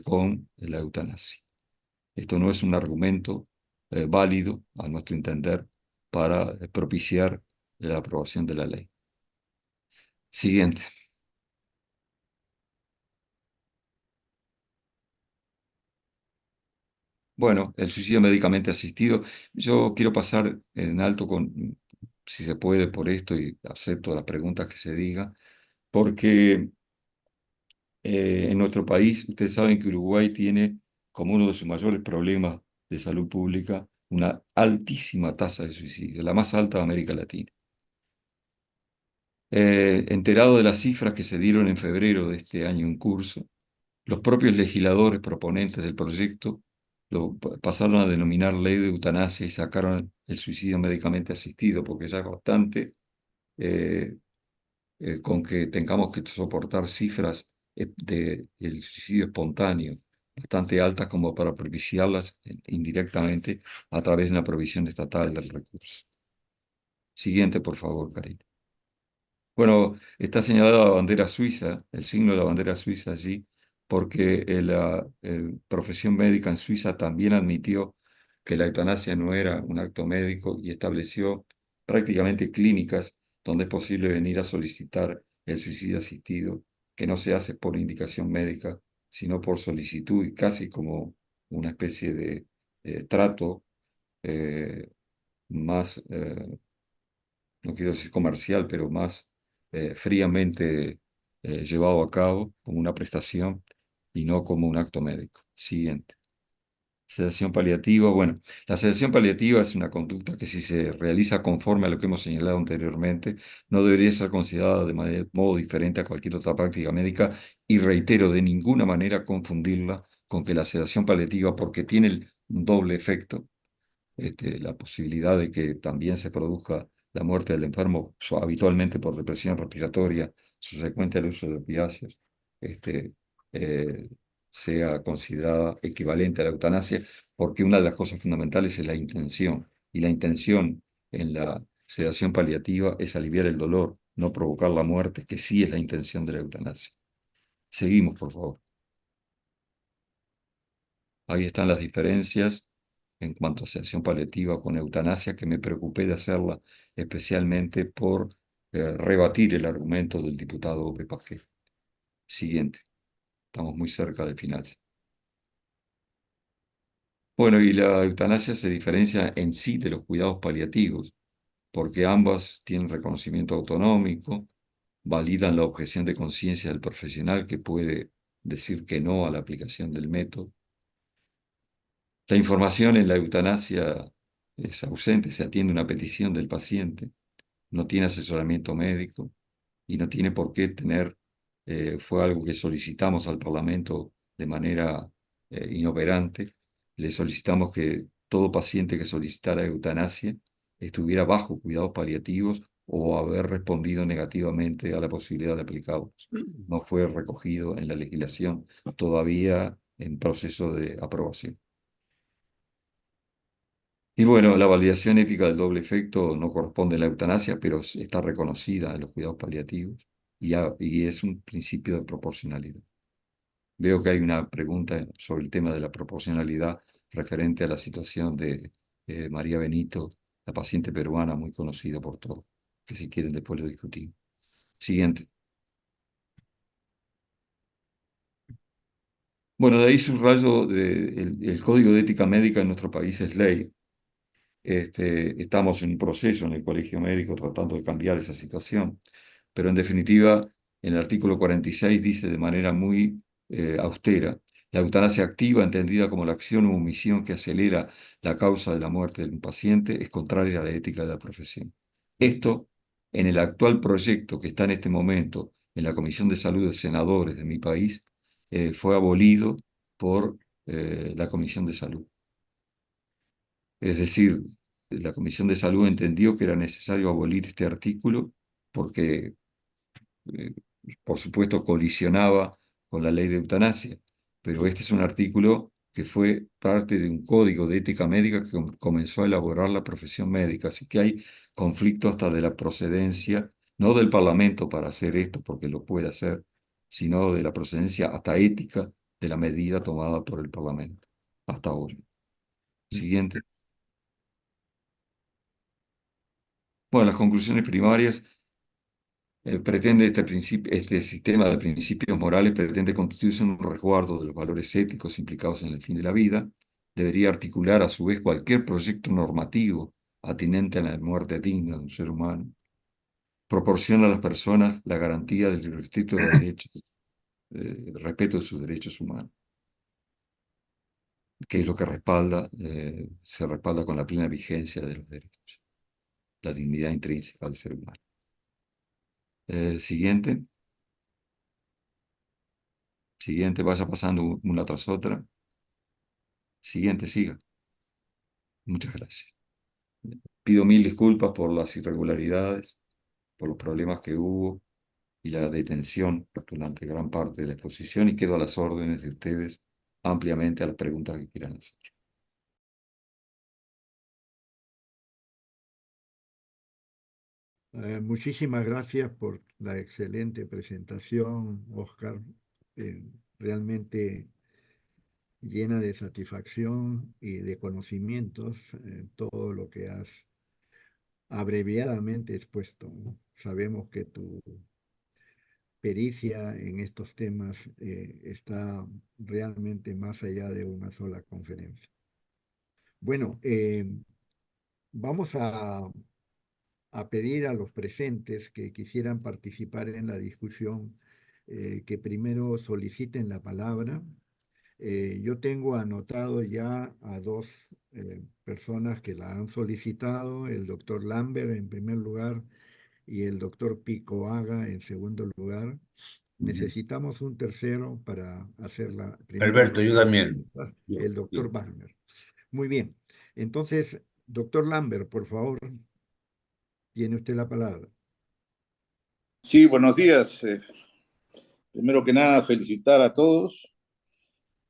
con la eutanasia. Esto no es un argumento válido, a nuestro entender, para propiciar la aprobación de la ley. Siguiente. Bueno, el suicidio médicamente asistido. Yo quiero pasar en alto con, si se puede, por esto y acepto las preguntas que se digan, porque en nuestro país, ustedes saben que Uruguay tiene como uno de sus mayores problemas de salud pública una altísima tasa de suicidio, la más alta de América Latina. Enterado de las cifras que se dieron en febrero de este año en curso, los propios legisladores proponentes del proyecto pasaron a denominar ley de eutanasia y sacaron el suicidio médicamente asistido, porque ya es bastante eh, con que tengamos que soportar cifras del suicidio espontáneo bastante altas como para propiciarlas indirectamente a través de una provisión estatal del recurso. Siguiente, por favor, Karina. Bueno, está señalada la bandera suiza, el signo de la bandera suiza allí, porque la profesión médica en Suiza también admitió que la eutanasia no era un acto médico y estableció prácticamente clínicas donde es posible venir a solicitar el suicidio asistido, que no se hace por indicación médica, sino por solicitud y casi como una especie de trato eh, más no quiero decir comercial, pero más fríamente llevado a cabo como una prestación y no como un acto médico. Siguiente. Sedación paliativa. Bueno, la sedación paliativa es una conducta que si se realiza conforme a lo que hemos señalado anteriormente, no debería ser considerada de modo diferente a cualquier otra práctica médica y reitero, de ninguna manera confundirla con que la sedación paliativa, porque tiene un doble efecto, la posibilidad de que también se produzca la muerte del enfermo, habitualmente por depresión respiratoria subsecuente al uso de opiáceos, este, eh, sea considerada equivalente a la eutanasia, porque una de las cosas fundamentales es la intención, y la intención en la sedación paliativa es aliviar el dolor, no provocar la muerte, que sí es la intención de la eutanasia. Seguimos, por favor. Ahí están las diferencias en cuanto a sedación paliativa con eutanasia, que me preocupé de hacerla especialmente por rebatir el argumento del diputado Pepajé. Siguiente, estamos muy cerca del final. Bueno, y la eutanasia se diferencia en sí de los cuidados paliativos, porque ambas tienen reconocimiento autonómico, validan la objeción de conciencia del profesional que puede decir que no a la aplicación del método. La información en la eutanasia es ausente, se atiende una petición del paciente, no tiene asesoramiento médico y no tiene por qué tener, fue algo que solicitamos al Parlamento de manera inoperante, le solicitamos que todo paciente que solicitara eutanasia estuviera bajo cuidados paliativos o haber respondido negativamente a la posibilidad de aplicarlos. No fue recogido en la legislación, todavía en proceso de aprobación. Y bueno, la validación ética del doble efecto no corresponde a la eutanasia, pero está reconocida en los cuidados paliativos y es un principio de proporcionalidad. Veo que hay una pregunta sobre el tema de la proporcionalidad referente a la situación de María Benito, la paciente peruana muy conocida por todos, que si quieren después lo discutimos. Siguiente. Bueno, de ahí subrayo el Código de Ética Médica en nuestro país es ley. Estamos en un proceso en el Colegio Médico tratando de cambiar esa situación, pero en definitiva, en el artículo 46 dice de manera muy austera La eutanasia activa, entendida como la acción u omisión que acelera la causa de la muerte de un paciente, es contraria a la ética de la profesión. Esto, en el actual proyecto que está en este momento en la Comisión de Salud de Senadores de mi país, fue abolido por la Comisión de Salud. Es decir, la Comisión de Salud entendió que era necesario abolir este artículo porque, eh, por supuesto, colisionaba con la ley de eutanasia, pero este es un artículo que fue parte de un código de ética médica que comenzó a elaborar la profesión médica, así que hay conflicto hasta de la procedencia, no del Parlamento para hacer esto, porque lo puede hacer, sino de la procedencia hasta ética de la medida tomada por el Parlamento, hasta ahora. Siguiente. Bueno, las conclusiones primarias. Pretende este sistema de principios morales pretende constituirse un resguardo de los valores éticos implicados en el fin de la vida. Debería articular a su vez cualquier proyecto normativo atinente a la muerte digna de un ser humano. Proporciona a las personas la garantía del respeto de sus derechos humanos, que es lo que se respalda con la plena vigencia de los derechos, la dignidad intrínseca del ser humano. Siguiente. Siguiente, vaya pasando una tras otra. Siguiente, siga. Muchas gracias. Pido mil disculpas por las irregularidades, por los problemas que hubo y la detención durante gran parte de la exposición y quedo a las órdenes de ustedes ampliamente a las preguntas que quieran hacer. Muchísimas gracias por la excelente presentación, Oscar. Eh, Realmente llena de satisfacción y de conocimientos, todo lo que has abreviadamente expuesto, ¿no? Sabemos que tu pericia en estos temas está realmente más allá de una sola conferencia. Bueno, vamos a pedir a los presentes que quisieran participar en la discusión, que primero soliciten la palabra. Yo tengo anotado ya a dos personas que la han solicitado, el doctor Lambert en primer lugar y el doctor Picoaga en segundo lugar. Necesitamos un tercero para hacer la primera Alberto, yo ronda de también. preguntas, Yo, el doctor yo. Wagner. Muy bien. Entonces, doctor Lambert, por favor, tiene usted la palabra. Sí, buenos días. Primero que nada, felicitar a todos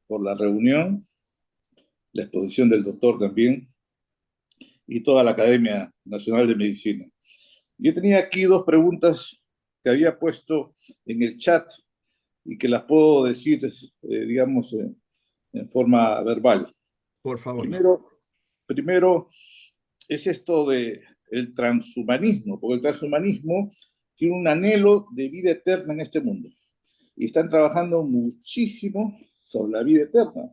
por la reunión, la exposición del doctor también y toda la Academia Nacional de Medicina. Yo tenía aquí dos preguntas que había puesto en el chat y que las puedo decir, digamos, en forma verbal. Por favor. Primero es esto de el transhumanismo, porque el transhumanismo tiene un anhelo de vida eterna en este mundo. Y están trabajando muchísimo sobre la vida eterna.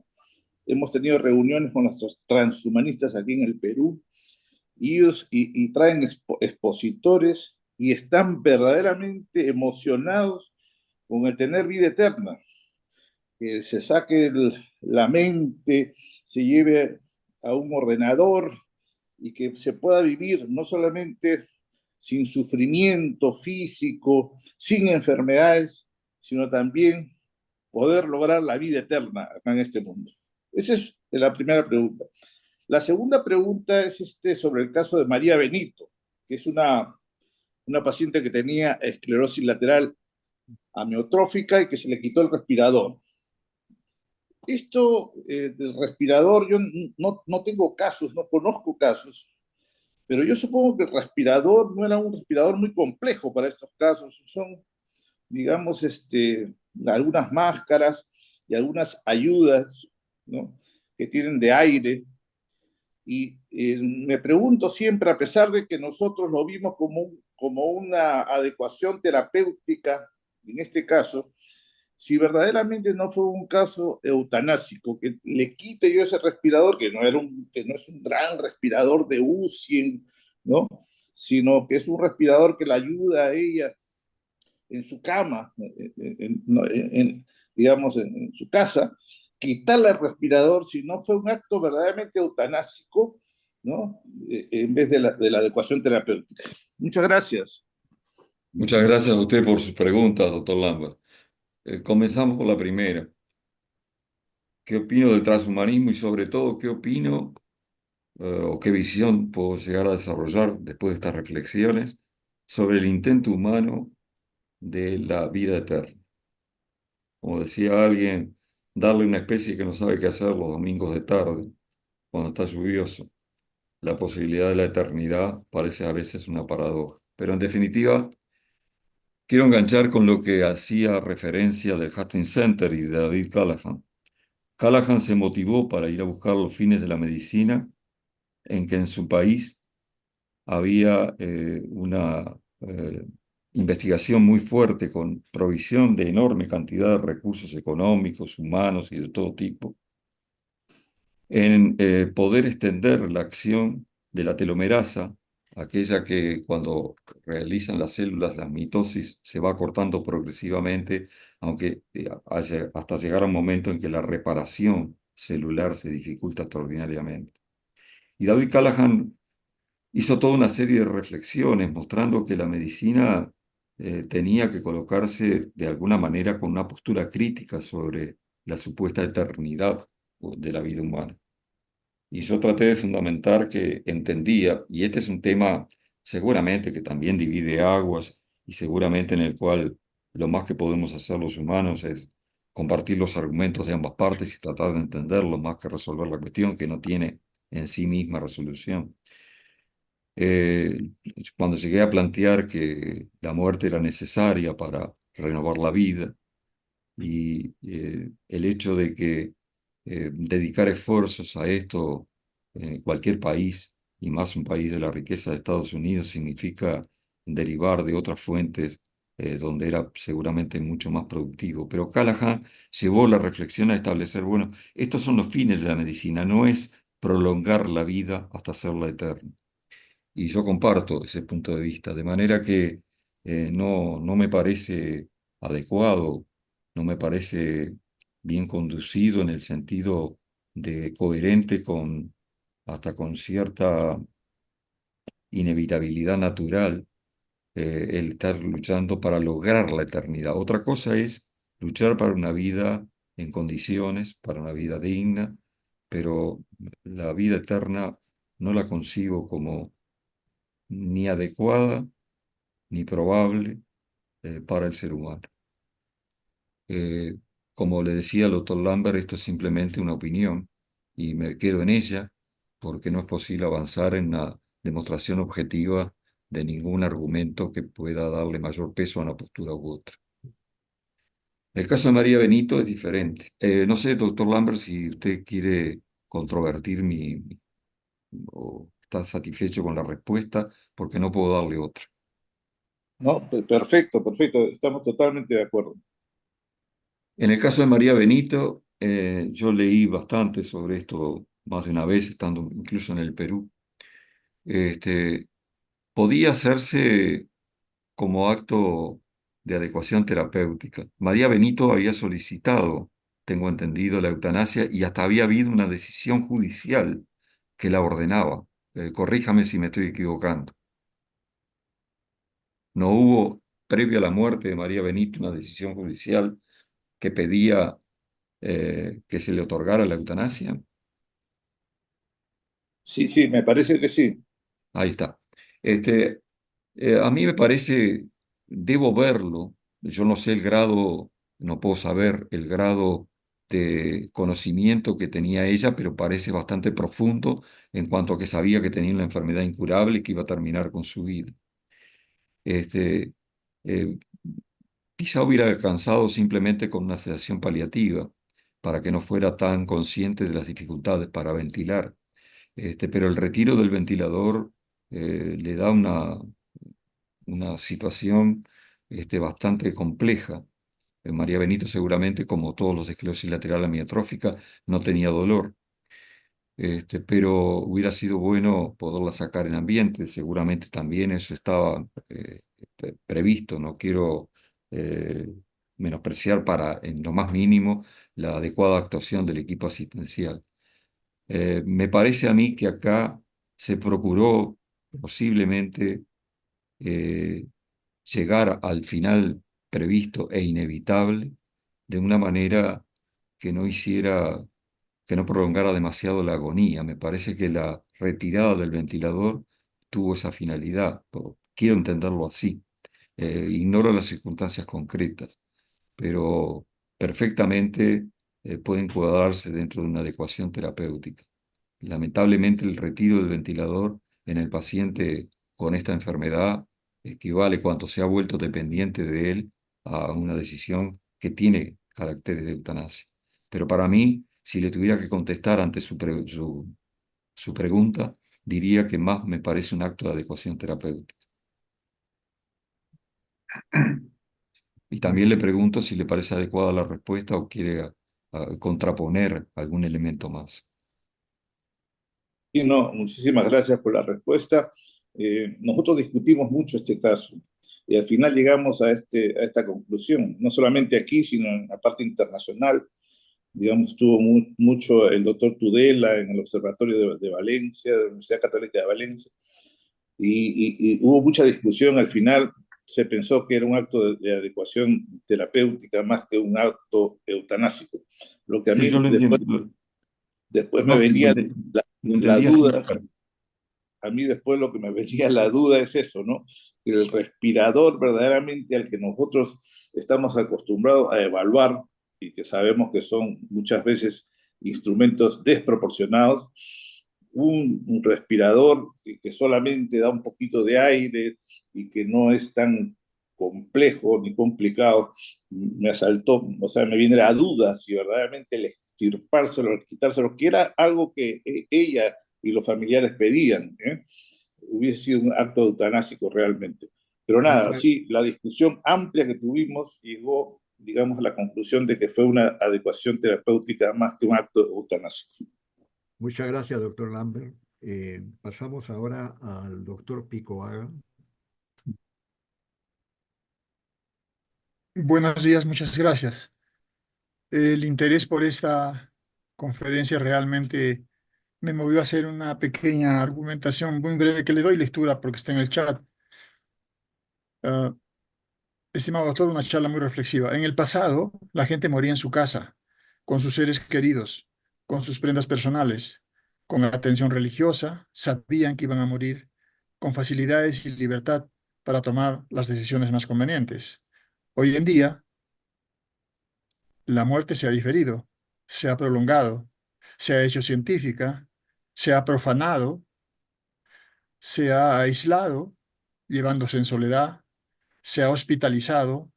Hemos tenido reuniones con los transhumanistas aquí en el Perú y ellos traen expositores y están verdaderamente emocionados con el tener vida eterna. Que se saque la mente, se lleve a un ordenador y que se pueda vivir no solamente sin sufrimiento físico, sin enfermedades, sino también poder lograr la vida eterna acá en este mundo. Esa es la primera pregunta. La segunda pregunta es sobre el caso de María Benito, que es una paciente que tenía esclerosis lateral amiotrófica y que se le quitó el respirador. Esto del respirador, yo no tengo casos, no conozco casos, pero yo supongo que el respirador no era un respirador muy complejo para estos casos. Son, digamos, algunas máscaras y algunas ayudas, ¿no?, que tienen de aire. Y me pregunto siempre, a pesar de que nosotros lo vimos como una adecuación terapéutica, en este caso, si verdaderamente no fue un caso eutanásico, que le quite yo ese respirador, que no es un gran respirador de UCI, ¿no?, sino que es un respirador que la ayuda a ella en su cama, digamos, en su casa, quitarle el respirador, sino fue un acto verdaderamente eutanásico, ¿no? En vez de la adecuación terapéutica. Muchas gracias. Muchas gracias a usted por sus preguntas, doctor Lambert. Comenzamos por la primera. ¿Qué opino del transhumanismo y sobre todo qué opino o qué visión puedo llegar a desarrollar después de estas reflexiones sobre el intento humano de la vida eterna? Como decía alguien, darle a una especie que no sabe qué hacer los domingos de tarde, cuando está lluvioso. La posibilidad de la eternidad parece a veces una paradoja. Pero en definitiva, quiero enganchar con lo que hacía referencia del Hastings Center y de David Callahan. Callahan se motivó para ir a buscar los fines de la medicina en que en su país había una investigación muy fuerte con provisión de enorme cantidad de recursos económicos, humanos y de todo tipo, en poder extender la acción de la telomerasa, aquella que cuando realizan las células la mitosis se va cortando progresivamente, aunque hasta llegar a un momento en que la reparación celular se dificulta extraordinariamente. Y David Callahan hizo toda una serie de reflexiones mostrando que la medicina tenía que colocarse de alguna manera con una postura crítica sobre la supuesta eternidad de la vida humana. Y yo traté de fundamentar que entendía, y este es un tema seguramente que también divide aguas y seguramente en el cual lo más que podemos hacer los humanos es compartir los argumentos de ambas partes y tratar de entenderlo más que resolver la cuestión que no tiene en sí misma resolución. Eh, Cuando llegué a plantear que la muerte era necesaria para renovar la vida y el hecho de que dedicar esfuerzos a esto en cualquier país, y más un país de la riqueza de Estados Unidos, significa derivar de otras fuentes donde era seguramente mucho más productivo. Pero Callahan llevó la reflexión a establecer, bueno, estos son los fines de la medicina, no es prolongar la vida hasta hacerla eterna. Y yo comparto ese punto de vista, de manera que no me parece adecuado, no me parece bien conducido en el sentido de coherente con hasta con cierta inevitabilidad natural el estar luchando para lograr la eternidad. Otra cosa es luchar para una vida en condiciones, para una vida digna, pero la vida eterna no la concibo como ni adecuada ni probable para el ser humano. Eh, Como le decía el doctor Lambert, esto es simplemente una opinión y me quedo en ella porque no es posible avanzar en la demostración objetiva de ningún argumento que pueda darle mayor peso a una postura u otra. El caso de María Benito es diferente. No sé, doctor Lambert, si usted quiere controvertir o está satisfecho con la respuesta, porque no puedo darle otra. No, perfecto, perfecto. Estamos totalmente de acuerdo. En el caso de María Benito, yo leí bastante sobre esto más de una vez, estando incluso en el Perú. Este, Podía hacerse como acto de adecuación terapéutica. María Benito había solicitado, tengo entendido, la eutanasia y hasta había habido una decisión judicial que la ordenaba. Corríjame si me estoy equivocando. No hubo, previo a la muerte de María Benito, una decisión judicial que pedía que se le otorgara la eutanasia. Sí, sí, me parece que sí. Ahí está. Este, a mí me parece, debo verlo, yo no sé el grado, no puedo saber el grado de conocimiento que tenía ella, pero parece bastante profundo en cuanto a que sabía que tenía una enfermedad incurable y que iba a terminar con su vida. Este, eh, Quizá hubiera alcanzado simplemente con una sedación paliativa para que no fuera tan consciente de las dificultades para ventilar. Pero el retiro del ventilador le da una situación bastante compleja. María Benito seguramente, como todos los de esclerosis lateral amiotrófica, no tenía dolor, pero hubiera sido bueno poderla sacar en ambiente. Seguramente también eso estaba previsto. No quiero menospreciar en lo más mínimo la adecuada actuación del equipo asistencial. Me parece a mí que acá se procuró posiblemente eh, llegar al final previsto e inevitable de una manera que no hiciera, que no prolongara demasiado la agonía. Me parece que la retirada del ventilador tuvo esa finalidad. Quiero entenderlo así. Ignoro las circunstancias concretas, pero perfectamente pueden cuadrarse dentro de una adecuación terapéutica. Lamentablemente, el retiro del ventilador en el paciente con esta enfermedad equivale, cuanto se ha vuelto dependiente de él, a una decisión que tiene caracteres de eutanasia. Pero para mí, si le tuviera que contestar ante su pregunta, diría que más me parece un acto de adecuación terapéutica. Y Muy también le bien. pregunto si le parece adecuada la respuesta o quiere contraponer algún elemento más. Sí, no, muchísimas gracias por la respuesta. Nosotros discutimos mucho este caso y al final llegamos a esta conclusión, no solamente aquí, sino en la parte internacional. Digamos, estuvo mucho el doctor Tudela en el Observatorio de Valencia, de la Universidad Católica de Valencia, y hubo mucha discusión. Al final se pensó que era un acto de adecuación terapéutica más que un acto eutanásico. Lo que a Sí, mí yo lo entiendo. después me No, venía lo la entendí así. duda. A mí después lo que me venía la duda es eso, ¿no? Que el respirador verdaderamente al que nosotros estamos acostumbrados a evaluar y que sabemos que son muchas veces instrumentos desproporcionados, un respirador que solamente da un poquito de aire y que no es tan complejo ni complicado, me asaltó, o sea, me viene la duda si verdaderamente el extirpárselo, el quitárselo, que era algo que ella y los familiares pedían, hubiese sido un acto eutanásico realmente. Pero nada, Muchas, sí, la discusión amplia que tuvimos llegó, digamos, a la conclusión de que fue una adecuación terapéutica más que un acto eutanásico. muchas gracias, doctor Lambert. Pasamos ahora al doctor Picoaga. Buenos días, muchas gracias. El interés por esta conferencia realmente me movió a hacer una pequeña argumentación muy breve que le doy lectura porque está en el chat. Ah, Estimado doctor, una charla muy reflexiva. En el pasado, la gente moría en su casa, con sus seres queridos, con sus prendas personales, con atención religiosa, sabían que iban a morir, con facilidades y libertad para tomar las decisiones más convenientes. Hoy en día, la muerte se ha diferido, se ha prolongado, se ha hecho científica, se ha profanado, se ha aislado, llevándose en soledad, se ha hospitalizado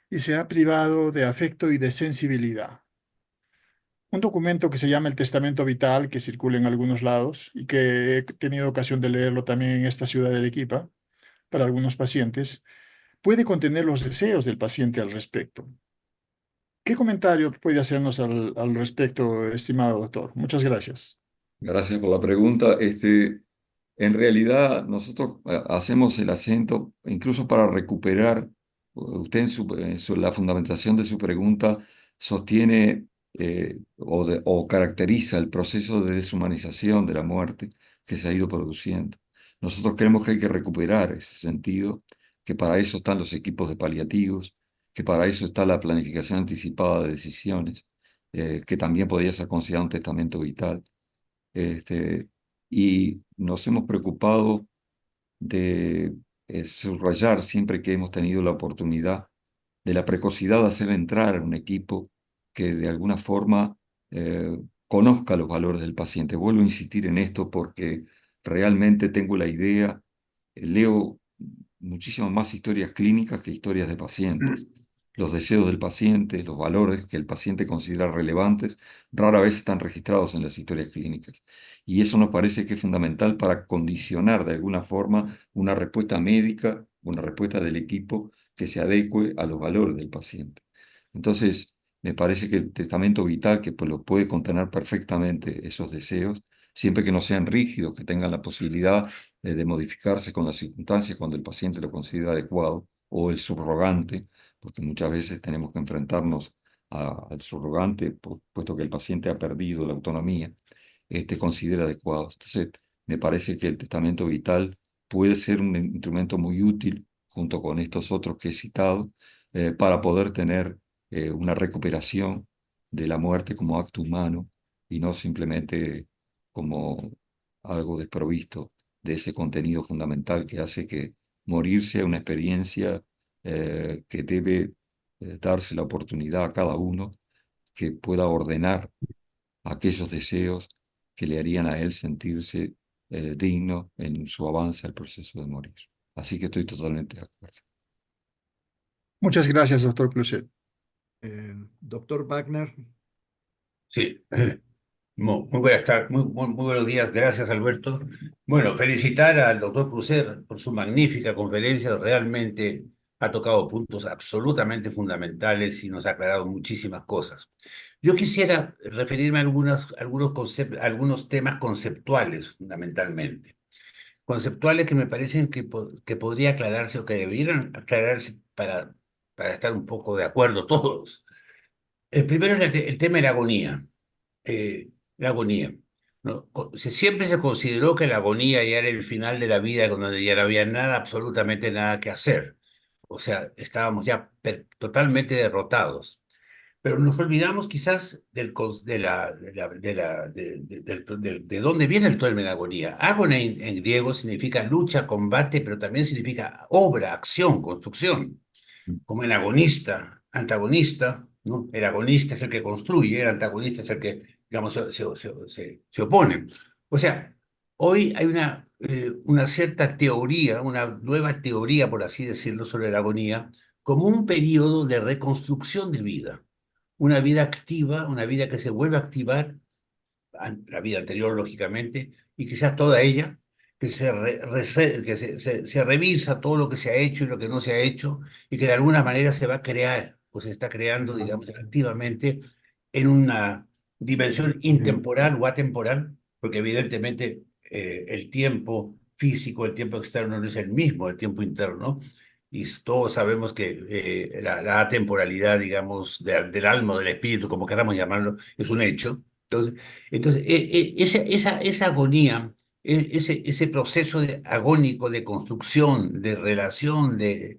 y se ha privado de afecto y de sensibilidad. Un documento que se llama el Testamento Vital, que circula en algunos lados y que he tenido ocasión de leerlo también en esta ciudad de Arequipa para algunos pacientes, puede contener los deseos del paciente al respecto. ¿Qué comentario puede hacernos al respecto, estimado doctor? Muchas gracias. Gracias por la pregunta. En realidad, nosotros hacemos el acento, incluso para recuperar, usted la fundamentación de su pregunta sostiene o caracteriza el proceso de deshumanización de la muerte que se ha ido produciendo. Nosotros creemos que hay que recuperar ese sentido, que para eso están los equipos de paliativos, que para eso está la planificación anticipada de decisiones, que también podría ser considerado un testamento vital. Este, y nos hemos preocupado de subrayar siempre que hemos tenido la oportunidad de la precocidad de hacer entrar a un equipo que de alguna forma conozca los valores del paciente. Vuelvo a insistir en esto porque realmente tengo la idea, leo muchísimas más historias clínicas que historias de pacientes. Los deseos del paciente, los valores que el paciente considera relevantes, rara vez están registrados en las historias clínicas. Y eso nos parece que es fundamental para condicionar de alguna forma una respuesta médica, una respuesta del equipo que se adecue a los valores del paciente. Entonces, me parece que el testamento vital, que pues, lo puede contener perfectamente esos deseos, siempre que no sean rígidos, que tengan la posibilidad de modificarse con las circunstancias cuando el paciente lo considera adecuado, o el subrogante, porque muchas veces tenemos que enfrentarnos al subrogante, puesto que el paciente ha perdido la autonomía, considera adecuado. Entonces, me parece que el testamento vital puede ser un instrumento muy útil junto con estos otros que he citado, para poder tener una recuperación de la muerte como acto humano y no simplemente como algo desprovisto de ese contenido fundamental que hace que morir sea una experiencia que debe darse la oportunidad a cada uno que pueda ordenar aquellos deseos que le harían a él sentirse digno en su avance al proceso de morir. Así que estoy totalmente de acuerdo. Muchas gracias, doctor Cluset. Doctor Wagner, Sí, muy buenas tardes, muy buenos días, gracias Alberto. Bueno, felicitar al doctor Crucer por su magnífica conferencia, realmente ha tocado puntos absolutamente fundamentales y nos ha aclarado muchísimas cosas. Yo quisiera referirme a algunos temas conceptuales fundamentalmente, conceptuales que me parecen que podría aclararse o que deberían aclararse para estar un poco de acuerdo todos. El primero es el tema de la agonía. ¿No? Siempre se consideró que la agonía ya era el final de la vida, donde ya no había nada, absolutamente nada que hacer. O sea, estábamos ya totalmente derrotados. Pero nos olvidamos quizás de dónde viene el término agonía. Agone en griego significa lucha, combate, pero también significa obra, acción, construcción, como el agonista, antagonista, ¿no? El agonista es el que construye, el antagonista es el que, digamos, se opone. O sea, hoy hay una cierta teoría, una nueva teoría, por así decirlo, sobre la agonía, como un periodo de reconstrucción de vida. Una vida activa, una vida que se vuelve a activar, la vida anterior, lógicamente, y quizás toda ella, que se revisa todo lo que se ha hecho y lo que no se ha hecho, y que de alguna manera se va a crear, o se está creando, digamos, activamente en una dimensión intemporal o atemporal, porque evidentemente el tiempo físico, el tiempo externo no es el mismo, el tiempo interno, y todos sabemos que la atemporalidad, digamos, del alma o del espíritu, como queramos llamarlo, es un hecho. Entonces, esa agonía, ese proceso agónico de construcción, de relación, de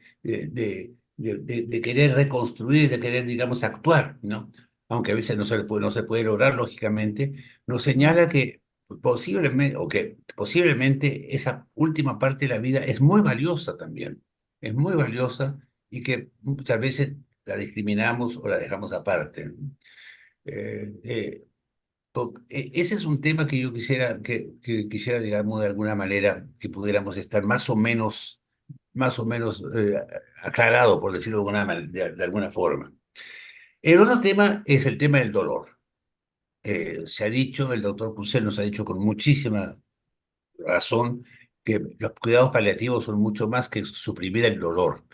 querer reconstruir, de querer, digamos, actuar, ¿no? Aunque a veces no se puede lograr, lógicamente, nos señala que posiblemente esa última parte de la vida es muy valiosa también, es muy valiosa y que muchas veces la discriminamos o la dejamos aparte, ¿no? Eh, eh, Ese es un tema que yo que quisiera, digamos, de alguna manera, que pudiéramos estar más o menos aclarado, por decirlo de alguna forma. El otro tema es el tema del dolor. Se ha dicho, el doctor Purcell nos ha dicho con muchísima razón que los cuidados paliativos son mucho más que suprimir el dolor.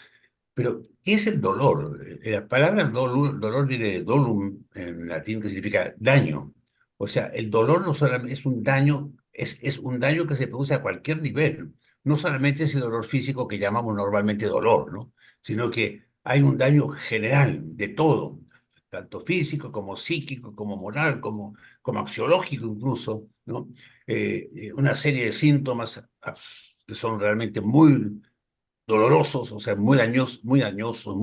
Pero, ¿qué es el dolor? La palabra dolor viene de dolum en latín, que significa daño. O sea, el dolor no solamente es un daño, es un daño que se produce a cualquier nivel. No solamente ese dolor físico que llamamos normalmente dolor, ¿no? Sino que hay un daño general de todo, tanto físico como psíquico, como moral, como axiológico incluso, ¿no? Una serie de síntomas que son realmente muy dolorosos, o sea, muy dañosos, muy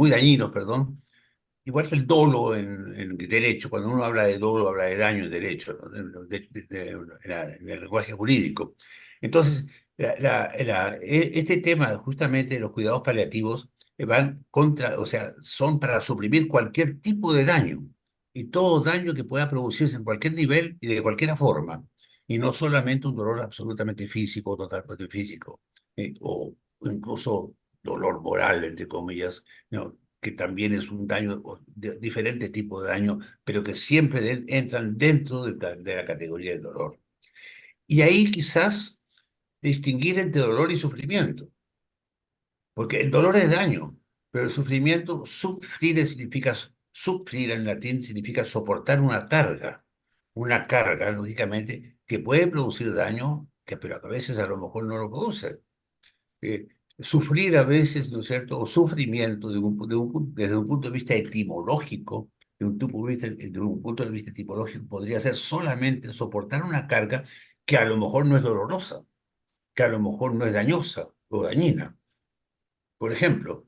dañinos, perdón. Igual que el dolo en derecho, cuando uno habla de dolo, habla de daño en derecho, ¿no? En el lenguaje jurídico. Entonces, este tema justamente de los cuidados paliativos van contra, o sea, son para suprimir cualquier tipo de daño y todo daño que pueda producirse en cualquier nivel y de cualquier forma, y no solamente un dolor absolutamente físico, totalmente físico, o incluso dolor moral, entre comillas, ¿no? Que también es un daño, de diferente tipo de daño, pero que siempre entran dentro de la categoría del dolor. Y ahí quizás distinguir entre dolor y sufrimiento, porque el dolor es daño, pero el sufrimiento, sufrir en latín significa soportar una carga, lógicamente, que puede producir daño, pero a veces a lo mejor no lo produce. Sufrir a veces, ¿no es cierto? O sufrimiento desde un punto de vista etimológico, de un punto de vista etimológico, podría ser solamente soportar una carga que a lo mejor no es dolorosa, que a lo mejor no es dañosa o dañina. Por ejemplo,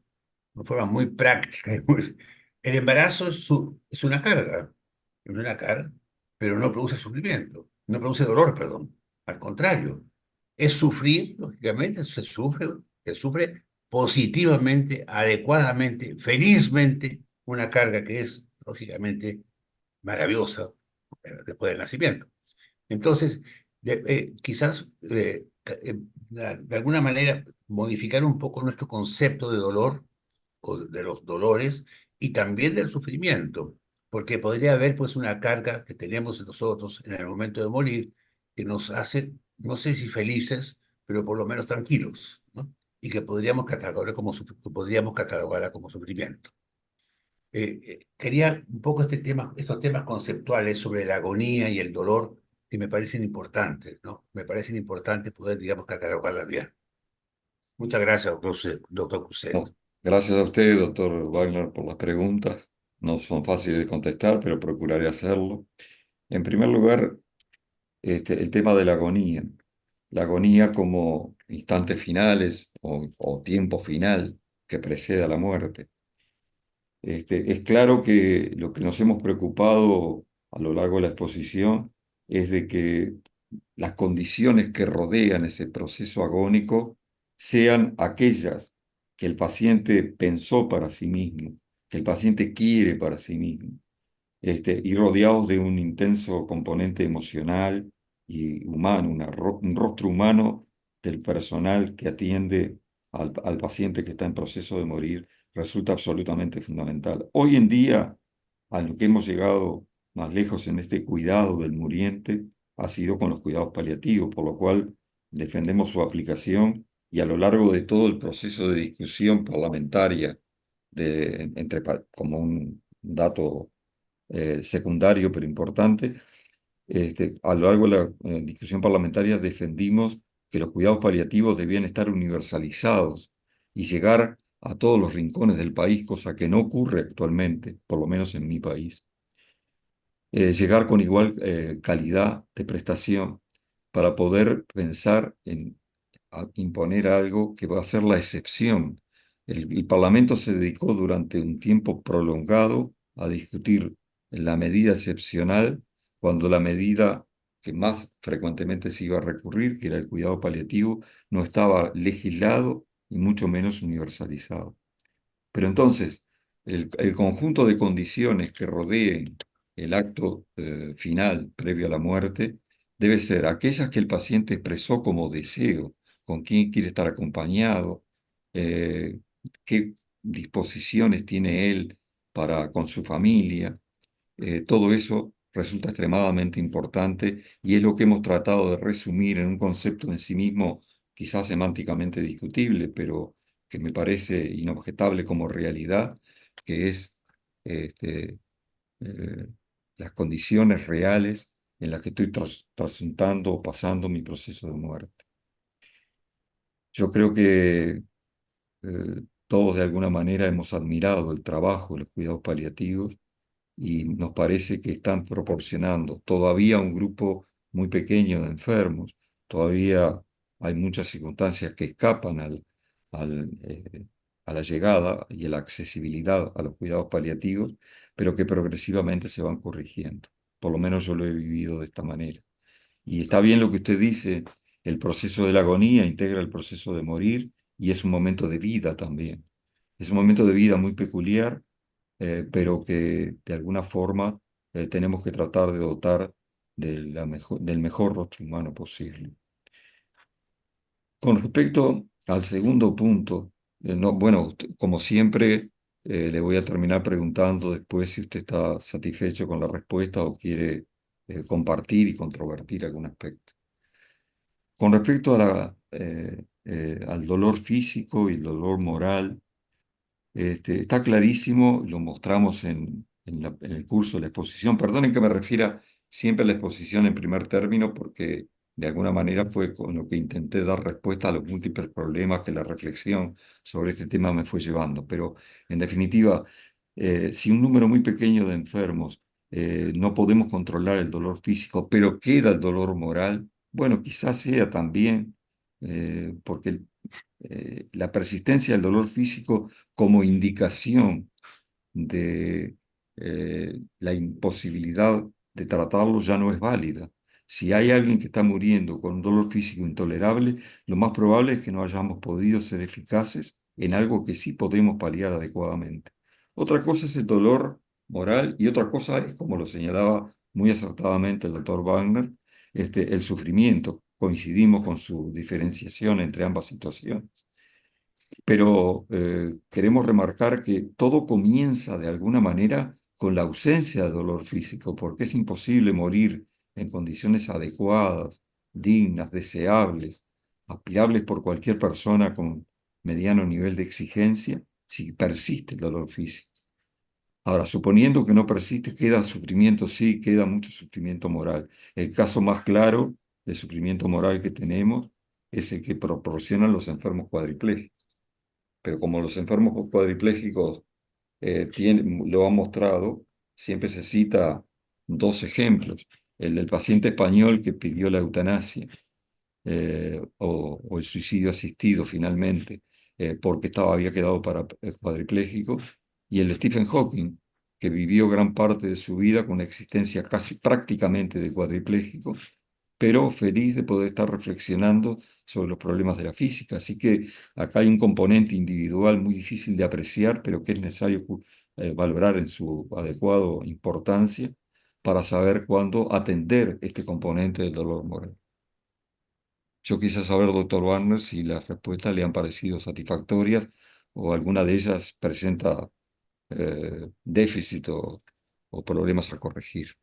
de forma muy práctica, el embarazo es es una carga, pero no produce sufrimiento, no produce dolor, perdón. Al contrario, es sufrir, lógicamente, se sufre positivamente, adecuadamente, felizmente, una carga que es, lógicamente, maravillosa después del nacimiento. Entonces, quizás de alguna manera modificar un poco nuestro concepto de dolor o de los dolores y también del sufrimiento, porque podría haber pues una carga que tenemos nosotros en el momento de morir que nos hace, no sé si felices, pero por lo menos tranquilos, ¿no? Y que podríamos catalogarla que podríamos catalogarla como sufrimiento. Quería un poco estos temas conceptuales sobre la agonía y el dolor que me parecen importantes, ¿no? Me parecen importantes poder, digamos, catalogarlas bien. Muchas gracias, doctor Cuset. No, gracias a usted, doctor Wagner, por las preguntas. No son fáciles de contestar, pero procuraré hacerlo. En primer lugar, el tema de la agonía. La agonía como instantes finales o tiempo final que precede a la muerte. Es claro que lo que nos hemos preocupado a lo largo de la exposición es de que las condiciones que rodean ese proceso agónico sean aquellas que el paciente pensó para sí mismo, que el paciente quiere para sí mismo, y rodeados de un intenso componente emocional y humano, un rostro humano del personal que atiende al paciente que está en proceso de morir, resulta absolutamente fundamental. Hoy en día, a lo que hemos llegado más lejos en este cuidado del muriente, ha sido con los cuidados paliativos, por lo cual defendemos su aplicación y a lo largo de todo el proceso de discusión parlamentaria, como un dato secundario pero importante, a lo largo de la discusión parlamentaria defendimos que los cuidados paliativos debían estar universalizados y llegar a todos los rincones del país, cosa que no ocurre actualmente, por lo menos en mi país. Llegar con igual calidad de prestación para poder pensar en imponer algo que va a ser la excepción. El Parlamento se dedicó durante un tiempo prolongado a discutir la medida excepcional cuando la medida que más frecuentemente se iba a recurrir, que era el cuidado paliativo, no estaba legislado y mucho menos universalizado. Pero entonces, el conjunto de condiciones que rodeen el acto final previo a la muerte debe ser aquellas que el paciente expresó como deseo, con quién quiere estar acompañado, eh, qué disposiciones tiene él para con su familia. Todo eso resulta extremadamente importante y es lo que hemos tratado de resumir en un concepto en sí mismo quizás semánticamente discutible, pero que me parece inobjetable como realidad, que es este, eh, las condiciones reales en las que estoy transitando o pasando mi proceso de muerte. Yo creo que todos de alguna manera hemos admirado el trabajo de los cuidados paliativos y nos parece que están proporcionando todavía un grupo muy pequeño de enfermos, todavía hay muchas circunstancias que escapan al, eh, a la llegada y a la accesibilidad a los cuidados paliativos, pero que progresivamente se van corrigiendo. Por lo menos yo lo he vivido de esta manera. Y está bien lo que usted dice, el proceso de la agonía integra el proceso de morir y es un momento de vida también. Es un momento de vida muy peculiar, pero que de alguna forma tenemos que tratar de dotar del mejor rostro humano posible. Con respecto al segundo punto, no, bueno, como siempre, le voy a terminar preguntando después si usted está satisfecho con la respuesta o quiere compartir y controvertir algún aspecto. Con respecto al dolor físico y el dolor moral, está clarísimo, lo mostramos en el curso de la exposición. Perdonen que me refiera siempre a la exposición en primer término, porque De alguna manera fue con lo que intenté dar respuesta a los múltiples problemas que la reflexión sobre este tema me fue llevando. Pero en definitiva, si un número muy pequeño de enfermos no podemos controlar el dolor físico, pero queda el dolor moral, bueno, quizás sea también porque la persistencia del dolor físico como indicación de la imposibilidad de tratarlo ya no es válida. Si hay alguien que está muriendo con un dolor físico intolerable, lo más probable es que no hayamos podido ser eficaces en algo que sí podemos paliar adecuadamente. Otra cosa es el dolor moral y otra cosa es, como lo señalaba muy acertadamente el doctor Wagner, el sufrimiento. Coincidimos con su diferenciación entre ambas situaciones. Pero queremos remarcar que todo comienza de alguna manera con la ausencia de dolor físico, porque es imposible morir en condiciones adecuadas, dignas, deseables, aspirables por cualquier persona con mediano nivel de exigencia, si persiste el dolor físico. Ahora, suponiendo que no persiste, queda sufrimiento, sí, queda mucho sufrimiento moral. El caso más claro de sufrimiento moral que tenemos es el que proporcionan los enfermos cuadriplégicos, pero como los enfermos cuadriplégicos lo han mostrado, siempre se cita dos ejemplos: el del paciente español que pidió la eutanasia o el suicidio asistido finalmente porque había quedado cuadripléjico, y el de Stephen Hawking, que vivió gran parte de su vida con una existencia casi prácticamente de cuadripléjico, pero feliz de poder estar reflexionando sobre los problemas de la física. Así que acá hay un componente individual muy difícil de apreciar, pero que es necesario valorar en su adecuada importancia para saber cuándo atender este componente del dolor moral. Yo quise saber, doctor Warner, si las respuestas le han parecido satisfactorias o alguna de ellas presenta déficit o problemas a corregir.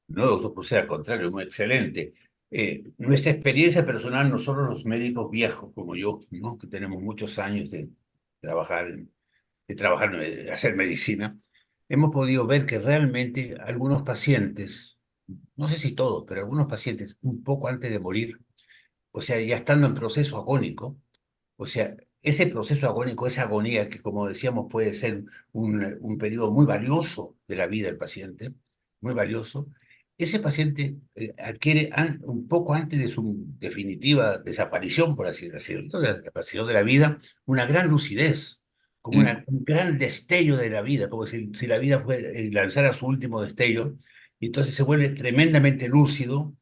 No, doctor, pues al contrario, muy excelente. Nuestra experiencia personal, nosotros los médicos viejos como yo, ¿no? Que tenemos muchos años de trabajar, hacer medicina, hemos podido ver que realmente algunos pacientes, no sé si todos, pero algunos pacientes un poco antes de morir, o sea, ya estando en proceso agónico, o sea, ese proceso agónico, esa agonía que, como decíamos, puede ser un periodo muy valioso de la vida del paciente, muy valioso, ese paciente adquiere un poco antes de su definitiva desaparición, por así decirlo, de la desaparición de la vida, una gran lucidez, como Sí, un gran destello de la vida, como si la vida lanzara su último destello, y entonces se vuelve tremendamente lúcido,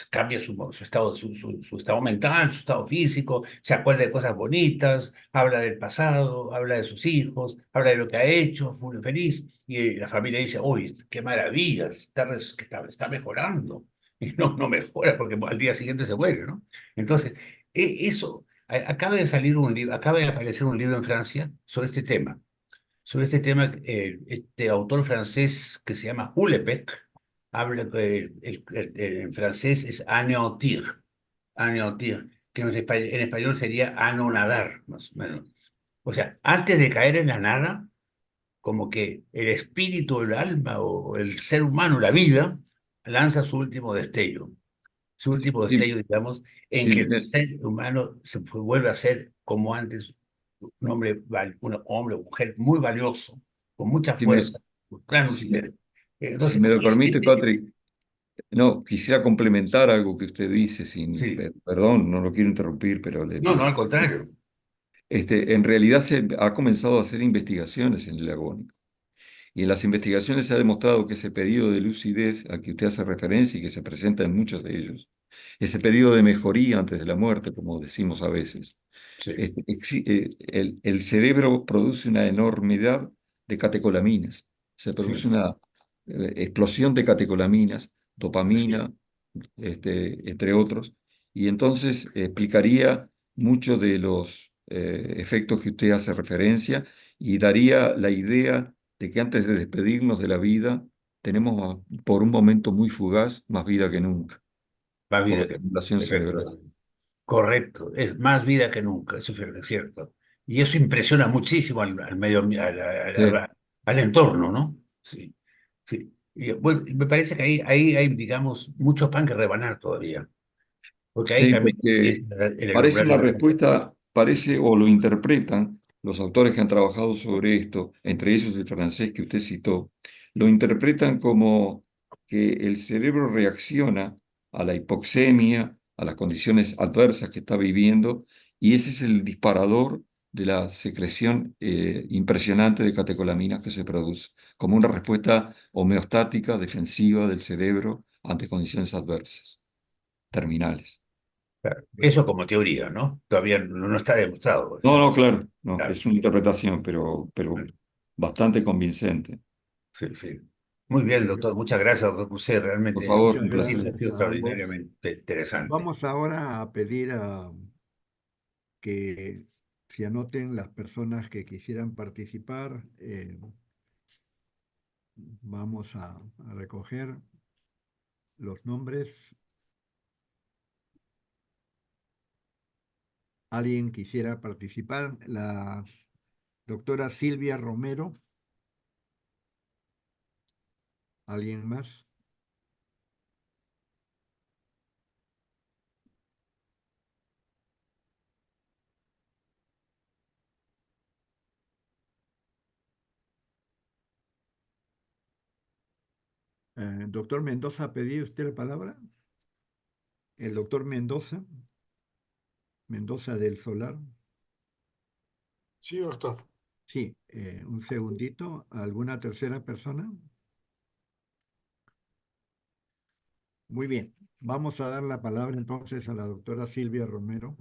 cambia su estado, su estado mental, su estado físico, se acuerda de cosas bonitas, habla del pasado, habla de sus hijos, habla de lo que ha hecho, fue feliz, y la familia dice, uy, qué maravilla, está mejorando. Y no mejora porque al día siguiente se muere, ¿no? Entonces, eso, acaba de salir un libro, acaba de aparecer un libro en Francia sobre este tema, este autor francés que se llama Houellebecq, habla, en francés es anéantir, que en español sería anonadar, más o menos. O sea, antes de caer en la nada, como que el espíritu, el alma o el ser humano, la vida, lanza su último sí, destello, digamos, en sí, que el ser humano vuelve a ser como antes, un hombre o mujer muy valioso, con mucha sí me, fuerza, con gran sí me- lucidez. si Entonces, me lo permite, Patrick, no, quisiera complementar algo que usted dice, sí, perdón, no lo quiero interrumpir, pero no, al contrario, en realidad se ha comenzado a hacer investigaciones en el agónico. Y en las investigaciones se ha demostrado que ese periodo de lucidez al que usted hace referencia y que se presenta en muchos de ellos, ese periodo de mejoría antes de la muerte, como decimos a veces, sí, el cerebro produce una enormidad de catecolaminas. Se produce sí, una explosión de catecolaminas, sí. dopamina, entre otros, y entonces explicaría muchos de los efectos que usted hace referencia y daría la idea de que antes de despedirnos de la vida, tenemos por un momento muy fugaz más vida que nunca, Más por la vida que estimulación cerebral. efectivamente. Correcto, es más vida que nunca, eso es cierto. Y eso impresiona muchísimo al medio, Sí, al entorno, ¿no? Sí, sí. Y, bueno, me parece que ahí hay, digamos, mucho pan que rebanar todavía, porque ahí Sí, también porque es el parece umbral una de la... respuesta, parece o lo interpretan los autores que han trabajado sobre esto, entre ellos el francés que usted citó, lo interpretan como que el cerebro reacciona a la hipoxemia, a las condiciones adversas que está viviendo, y ese es el disparador de la secreción impresionante de catecolaminas que se produce, como una respuesta homeostática, defensiva del cerebro ante condiciones adversas, terminales. Claro. Eso como teoría, ¿no? Todavía no está demostrado. O No, sea, no, claro, no, claro, es una interpretación, pero bastante convincente. sí, sí. Muy bien, Muchas, doctor. Muchas gracias, doctor Cusé. Por Realmente favor, muchas un ha sido placer. ha gracias sido a ambos. extraordinariamente interesante. Vamos ahora a pedir que se anoten las personas que quisieran participar. Vamos a recoger los nombres. ¿Alguien quisiera participar? La doctora Silvia Romero. ¿Alguien más? Doctor Mendoza, ¿pedí usted la palabra? El doctor Mendoza, Mendoza del Solar. Sí, doctor. Sí, un segundito. ¿Alguna tercera persona? Muy bien. Vamos a dar la palabra entonces a la doctora Silvia Romero.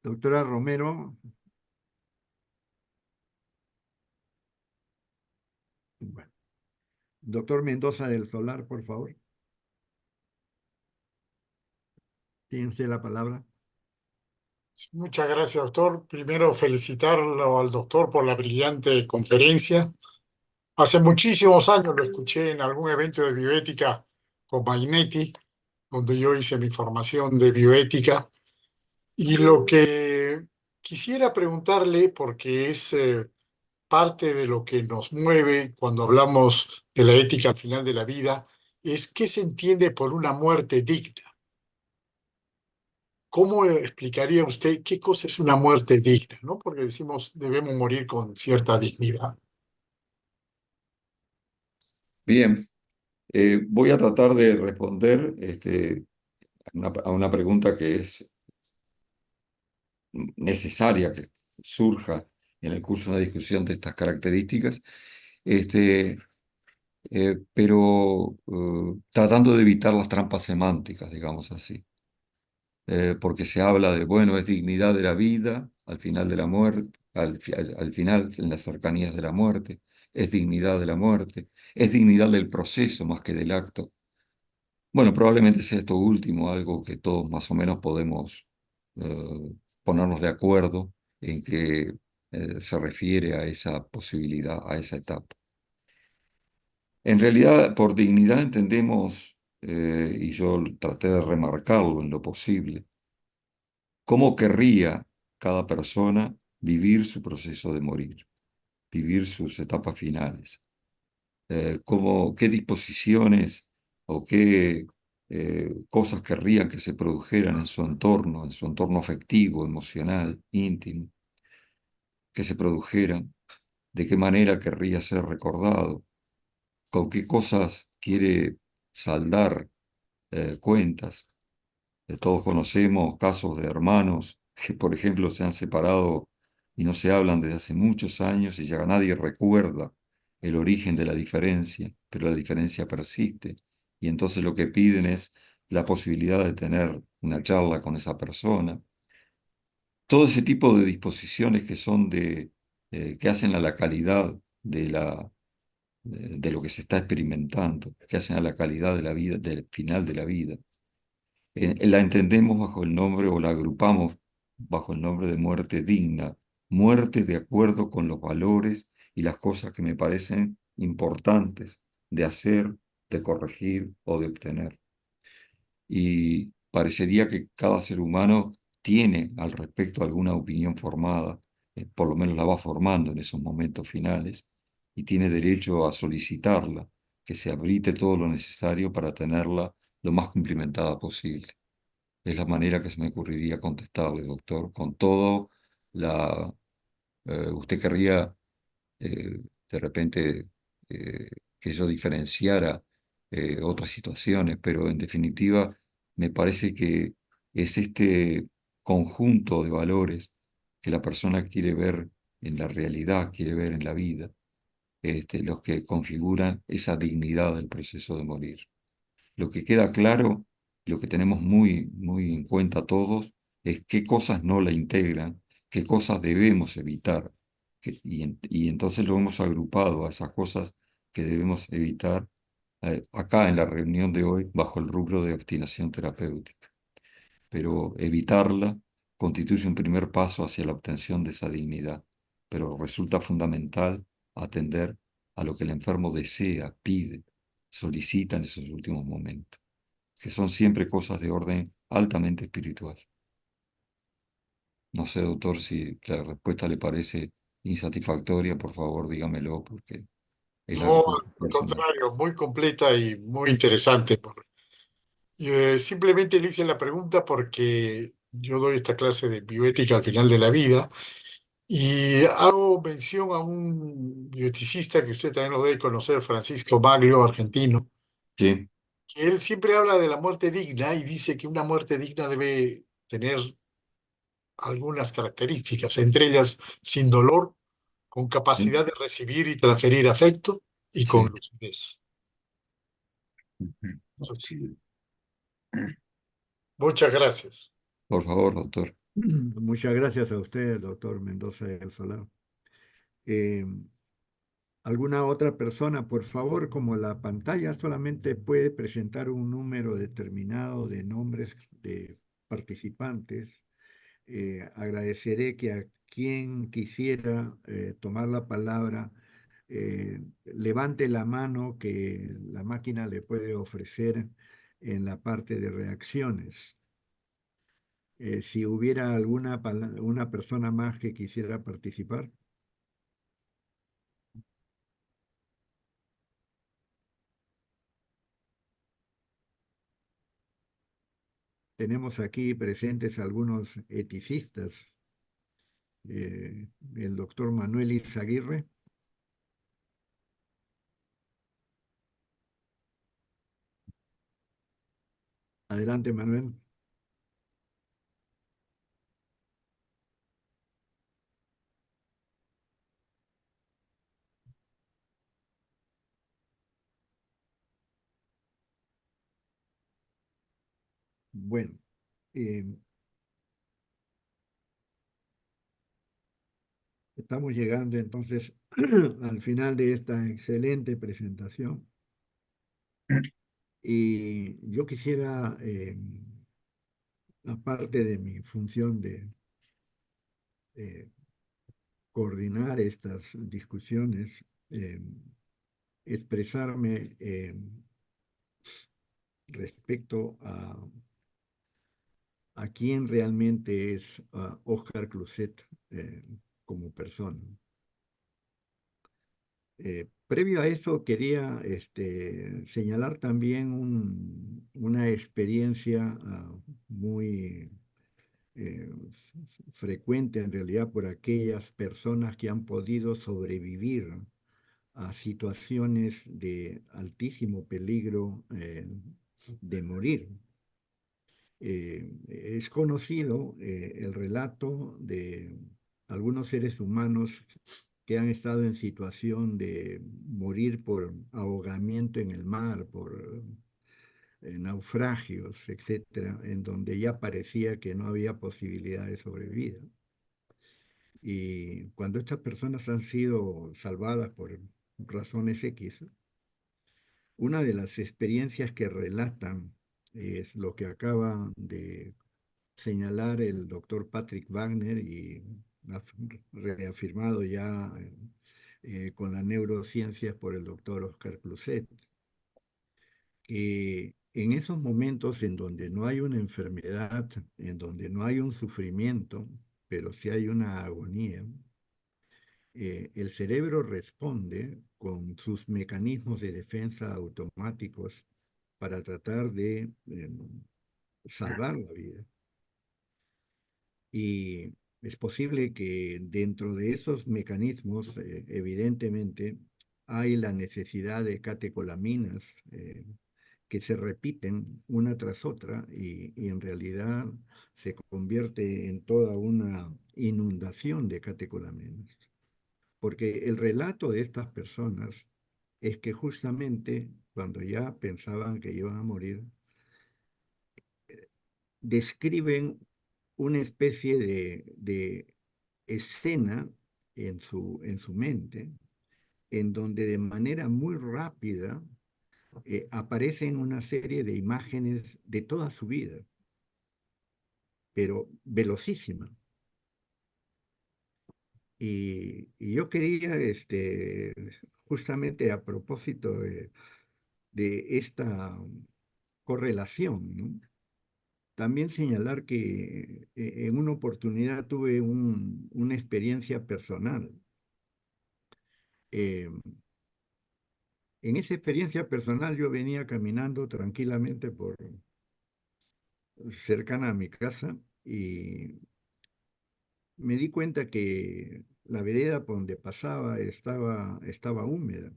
Doctora Romero, bueno. Doctor Mendoza del Solar, por favor. Tiene usted la palabra. Sí, muchas gracias, doctor. Primero, felicitarlo al doctor por la brillante conferencia. Hace muchísimos años lo escuché en algún evento de bioética con Magnetti, donde yo hice mi formación de bioética. Y lo que quisiera preguntarle, porque es parte de lo que nos mueve cuando hablamos de la ética al final de la vida, es qué se entiende por una muerte digna. ¿Cómo explicaría usted qué cosa es una muerte digna, ¿no? Porque decimos debemos morir con cierta dignidad. Bien, voy a tratar de responder a una pregunta que es necesaria que surja en el curso de una discusión de estas características, este, pero tratando de evitar las trampas semánticas, digamos así. Porque se habla de, bueno, es dignidad de la vida, al final de la muerte, al final, en las cercanías de la muerte, es dignidad de la muerte, es dignidad del proceso más que del acto. Bueno, probablemente sea esto último, algo que todos más o menos podemos ponernos de acuerdo en que se refiere a esa posibilidad, a esa etapa. En realidad, por dignidad entendemos, y yo traté de remarcarlo en lo posible, cómo querría cada persona vivir su proceso de morir, vivir sus etapas finales, qué disposiciones o qué cosas querrían que se produjeran en su entorno afectivo, emocional, íntimo, que se produjeran, de qué manera querría ser recordado, con qué cosas quiere saldar cuentas. Todos conocemos casos de hermanos que, por ejemplo, se han separado y no se hablan desde hace muchos años y ya nadie recuerda el origen de la diferencia, pero la diferencia persiste. Y entonces lo que piden es la posibilidad de tener una charla con esa persona. Todo ese tipo de disposiciones que son que hacen a la calidad de lo que se está experimentando, que hacen a la calidad de la vida, del final de la vida. La entendemos bajo el nombre o la agrupamos bajo el nombre de muerte digna, muerte de acuerdo con los valores y las cosas que me parecen importantes de hacer, de corregir o de obtener. Y parecería que cada ser humano tiene al respecto alguna opinión formada, por lo menos la va formando en esos momentos finales, y tiene derecho a solicitarla, que se habilite todo lo necesario para tenerla lo más cumplimentada posible. Es la manera que se me ocurriría contestarle, doctor, con todo la... usted querría de repente eh, que yo diferenciara otras situaciones, pero en definitiva me parece que es este conjunto de valores que la persona quiere ver en la realidad, quiere ver en la vida, los que configuran esa dignidad del proceso de morir. Lo que queda claro, lo que tenemos muy en cuenta todos, es qué cosas no la integran, qué cosas debemos evitar. Y entonces lo hemos agrupado a esas cosas que debemos evitar acá en la reunión de hoy bajo el rubro de obstinación terapéutica. Pero evitarla constituye un primer paso hacia la obtención de esa dignidad, pero resulta fundamental atender a lo que el enfermo desea, pide, solicita en esos últimos momentos, que son siempre cosas de orden altamente espiritual. No sé, doctor, si la respuesta le parece insatisfactoria, por favor, dígamelo, porque es la No, respuesta al personal. contrario, muy completa y muy interesante. Simplemente le hice la pregunta porque yo doy esta clase de bioética al final de la vida y hago mención a un bioeticista que usted también lo debe conocer, Francisco Maglio, argentino, Sí, que él siempre habla de la muerte digna y dice que una muerte digna debe tener algunas características, entre ellas sin dolor, con sí, capacidad de recibir y transferir afecto y con sí. lucidez. Ujú. Sí. Muchas gracias. Por favor, doctor. Muchas gracias a usted, doctor Mendoza del Solar. Eh, ¿Alguna otra persona, por favor? Como la pantalla solamente puede presentar un número determinado de nombres de participantes, agradeceré que a quien quisiera tomar la palabra levante la mano que la máquina le puede ofrecer en la parte de reacciones. Si hubiera una persona más que quisiera participar. Tenemos aquí presentes algunos eticistas. El doctor Manuel Izaguirre. Adelante, Manuel. Bueno, eh, estamos llegando entonces al final de esta excelente presentación y yo quisiera, aparte de mi función de eh, coordinar estas discusiones, eh, expresarme respecto a quién realmente es Oscar Cluzet como persona. Previo a eso, quería señalar también una experiencia muy frecuente en realidad por aquellas personas que han podido sobrevivir a situaciones de altísimo peligro de morir. Es conocido el relato de algunos seres humanos que han estado en situación de morir por ahogamiento en el mar, por naufragios, etcétera, en donde ya parecía que no había posibilidad de sobrevivir. Y cuando estas personas han sido salvadas por razones X, una de las experiencias que relatan es lo que acaba de señalar el doctor Patrick Wagner y ha reafirmado ya con la neurociencia por el doctor Oscar Cluzet, que en esos momentos en donde no hay una enfermedad, en donde no hay un sufrimiento, pero sí hay una agonía, el cerebro responde con sus mecanismos de defensa automáticos para tratar de salvar la vida. Y es posible que dentro de esos mecanismos, evidentemente, hay la necesidad de catecolaminas que se repiten una tras otra y en realidad se convierte en toda una inundación de catecolaminas. Porque el relato de estas personas es que justamente cuando ya pensaban que iban a morir, describen una especie de escena en su mente, en donde de manera muy rápida aparecen una serie de imágenes de toda su vida, pero velocísima. Y yo quería, justamente a propósito de esta correlación, ¿no? También señalar que en una oportunidad tuve una experiencia personal. Eh, en esa experiencia personal yo venía caminando tranquilamente por cercana a mi casa y me di cuenta que la vereda por donde pasaba estaba húmeda.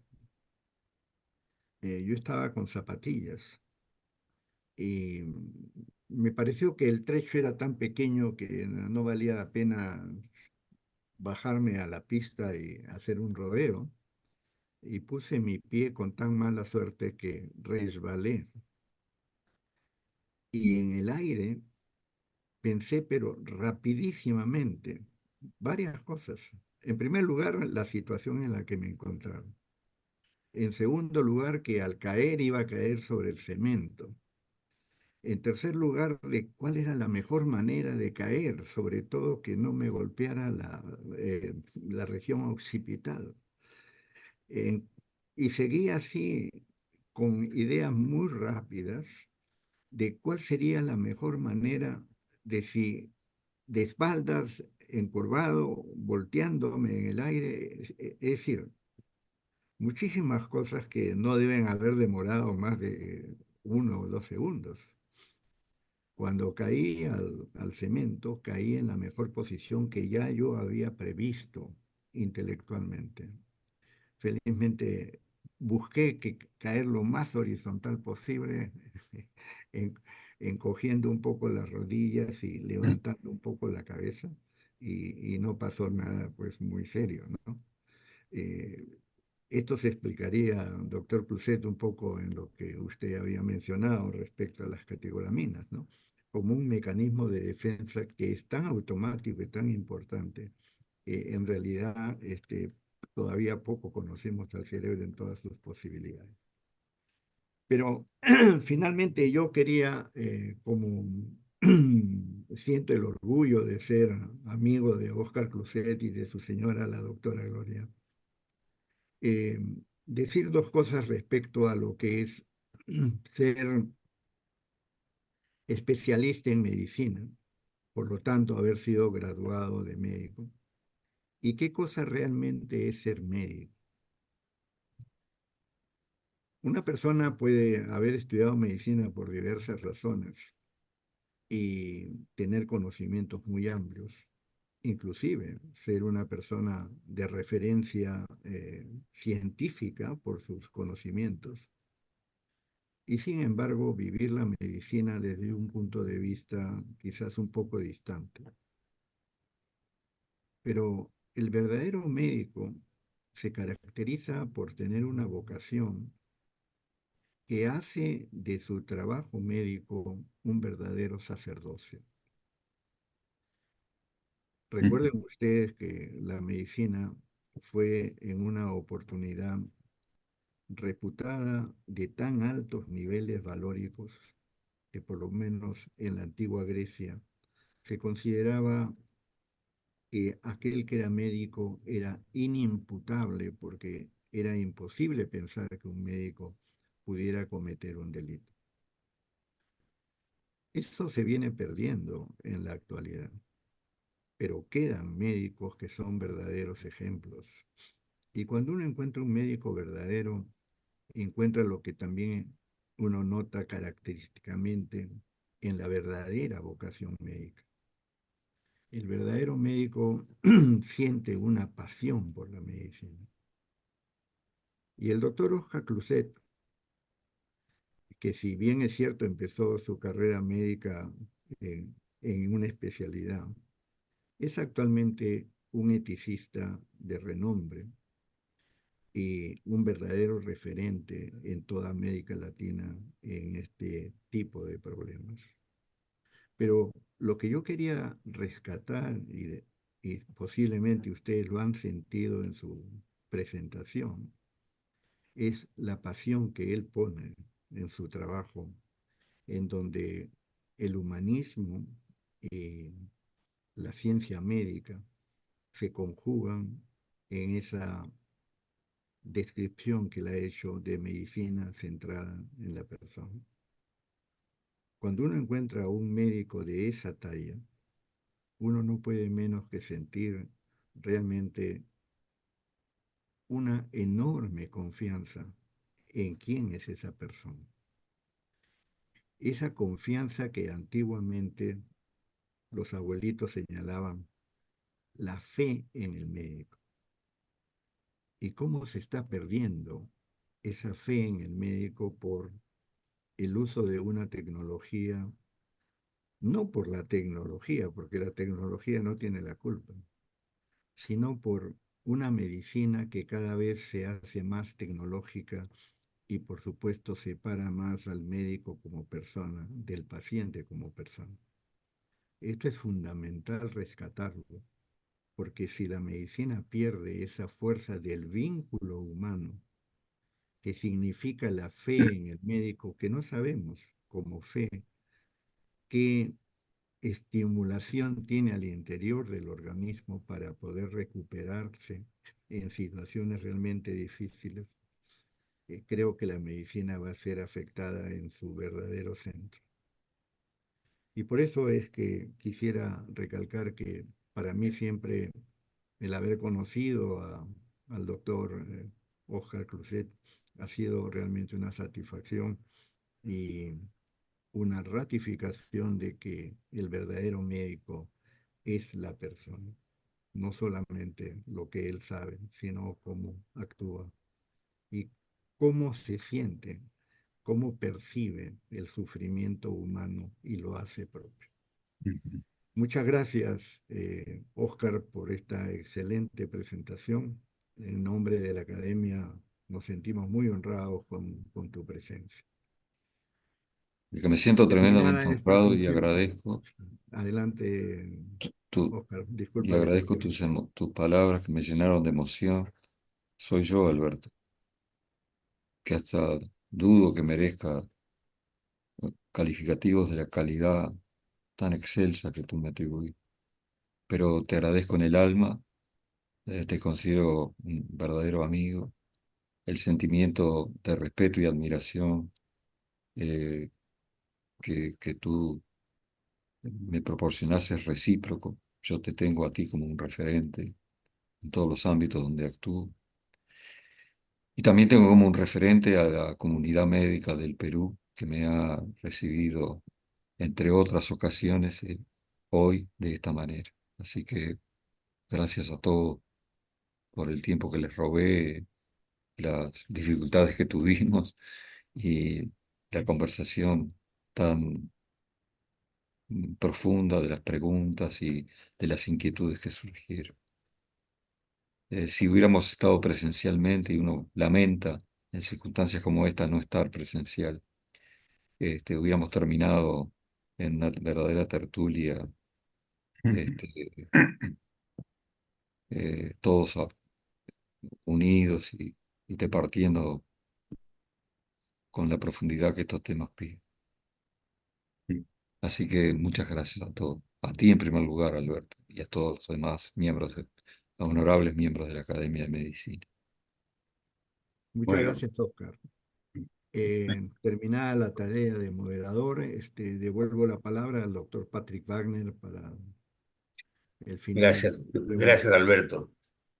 Yo estaba con zapatillas y me pareció que el trecho era tan pequeño que no valía la pena bajarme a la pista y hacer un rodeo, y puse mi pie con tan mala suerte que resbalé. Y en el aire pensé, pero rapidísimamente, varias cosas. En primer lugar, la situación en la que me encontraba. En segundo lugar, que al caer iba a caer sobre el cemento. En tercer lugar, de cuál era la mejor manera de caer, sobre todo que no me golpeara la región occipital. En- y seguí así con ideas muy rápidas de cuál sería la mejor manera de si de espaldas, encorvado, volteándome en el aire, es decir, muchísimas cosas que no deben haber demorado más de 1 o 2 segundos. Cuando caí al cemento, caí en la mejor posición que ya yo había previsto intelectualmente. Felizmente busqué caer lo más horizontal posible, en- encogiendo un poco las rodillas y levantando un poco la cabeza, y no pasó nada pues muy serio, ¿no? Eh, Esto se explicaría, doctor Cluzet, un poco en lo que usted había mencionado respecto a las categoraminas, ¿no? Como un mecanismo de defensa que es tan automático y tan importante, en realidad todavía poco conocemos al cerebro en todas sus posibilidades. Pero finalmente yo quería, como siento el orgullo de ser amigo de Oscar Cluzet y de su señora, la doctora Gloria, eh, decir dos cosas respecto a lo que es ser especialista en medicina, por lo tanto haber sido graduado de médico, y qué cosa realmente es ser médico. Una persona puede haber estudiado medicina por diversas razones y tener conocimientos muy amplios, inclusive ser una persona de referencia científica por sus conocimientos, y sin embargo vivir la medicina desde un punto de vista quizás un poco distante. Pero el verdadero médico se caracteriza por tener una vocación que hace de su trabajo médico un verdadero sacerdocio. Recuerden ustedes que la medicina fue en una oportunidad reputada de tan altos niveles valóricos que por lo menos en la antigua Grecia se consideraba que aquel que era médico era inimputable porque era imposible pensar que un médico pudiera cometer un delito. Eso se viene perdiendo en la actualidad. pero quedan médicos que son verdaderos ejemplos. Y cuando uno encuentra un médico verdadero, encuentra lo que también uno nota característicamente en la verdadera vocación médica. El verdadero médico siente una pasión por la medicina. Y el doctor Oscar Cluzet, que si bien es cierto empezó su carrera médica en una especialidad, es actualmente un eticista de renombre y un verdadero referente en toda América Latina en este tipo de problemas. Pero lo que yo quería rescatar, y posiblemente ustedes lo han sentido en su presentación, es la pasión que él pone en su trabajo, en donde el humanismo y la ciencia médica se conjugan en esa descripción que él ha hecho de medicina centrada en la persona. Cuando uno encuentra a un médico de esa talla, uno no puede menos que sentir realmente una enorme confianza en quién es esa persona. Esa confianza que antiguamente los abuelitos señalaban, la fe en el médico. Y cómo se está perdiendo esa fe en el médico por el uso de una tecnología, no por la tecnología, porque la tecnología no tiene la culpa, sino por una medicina que cada vez se hace más tecnológica y por supuesto separa más al médico como persona del paciente como persona. Esto es fundamental rescatarlo, porque si la medicina pierde esa fuerza del vínculo humano, que significa la fe en el médico, que no sabemos como fe qué estimulación tiene al interior del organismo para poder recuperarse en situaciones realmente difíciles, creo que la medicina va a ser afectada en su verdadero centro. Y por eso es que quisiera recalcar que para mí siempre el haber conocido al doctor Oscar Cruzet ha sido realmente una satisfacción y una ratificación de que el verdadero médico es la persona, no solamente lo que él sabe, sino cómo actúa y cómo se siente, cómo percibe el sufrimiento humano y lo hace propio. Ujú. Muchas gracias, Oscar, por esta excelente presentación. En nombre de la Academia nos sentimos muy honrados con tu presencia. Y que me siento Terminada tremendamente esta honrado función, adelante, tu- Oscar, y disculpa que te agradezco interrumpa. tus palabras que me llenaron de emoción. Soy yo, Alberto, que hasta dudo que merezca calificativos de la calidad tan excelsa que tú me atribuís. Pero te agradezco en el alma, te considero un verdadero amigo. El sentimiento de respeto y admiración eh, que tú me proporcionas es recíproco. Yo te tengo a ti como un referente en todos los ámbitos donde actúo. Y también tengo como un referente a la comunidad médica del Perú, que me ha recibido, entre otras ocasiones, hoy de esta manera. Así que gracias a todos por el tiempo que les robé, las dificultades que tuvimos y la conversación tan profunda de las preguntas y de las inquietudes que surgieron. Si hubiéramos estado presencialmente, y uno lamenta en circunstancias como esta no estar presencial, hubiéramos terminado en una verdadera tertulia, este, todos unidos y departiendo con la profundidad que estos temas piden. Así que muchas gracias a todos, a ti en primer lugar, Alberto, y a todos los demás miembros, honorables miembros de la Academia de Medicina. Muchas Bueno, gracias, Oscar. Terminada la tarea de moderador, devuelvo la palabra al doctor Patrick Wagner para el final Gracias, fue un... gracias Alberto.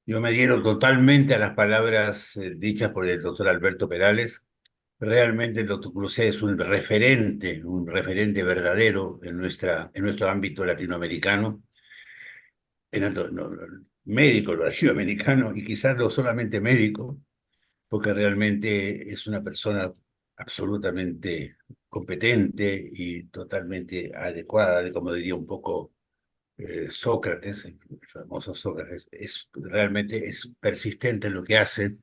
Yo me adhiero totalmente a las palabras dichas por el doctor Alberto Perales. Realmente el doctor Cruzet es un referente verdadero en nuestro ámbito latinoamericano, en nuestro, médico latinoamericano, y quizás no solamente médico, porque realmente es una persona absolutamente competente y totalmente adecuada, como diría un poco Sócrates, el famoso Sócrates, realmente es persistente en lo que hace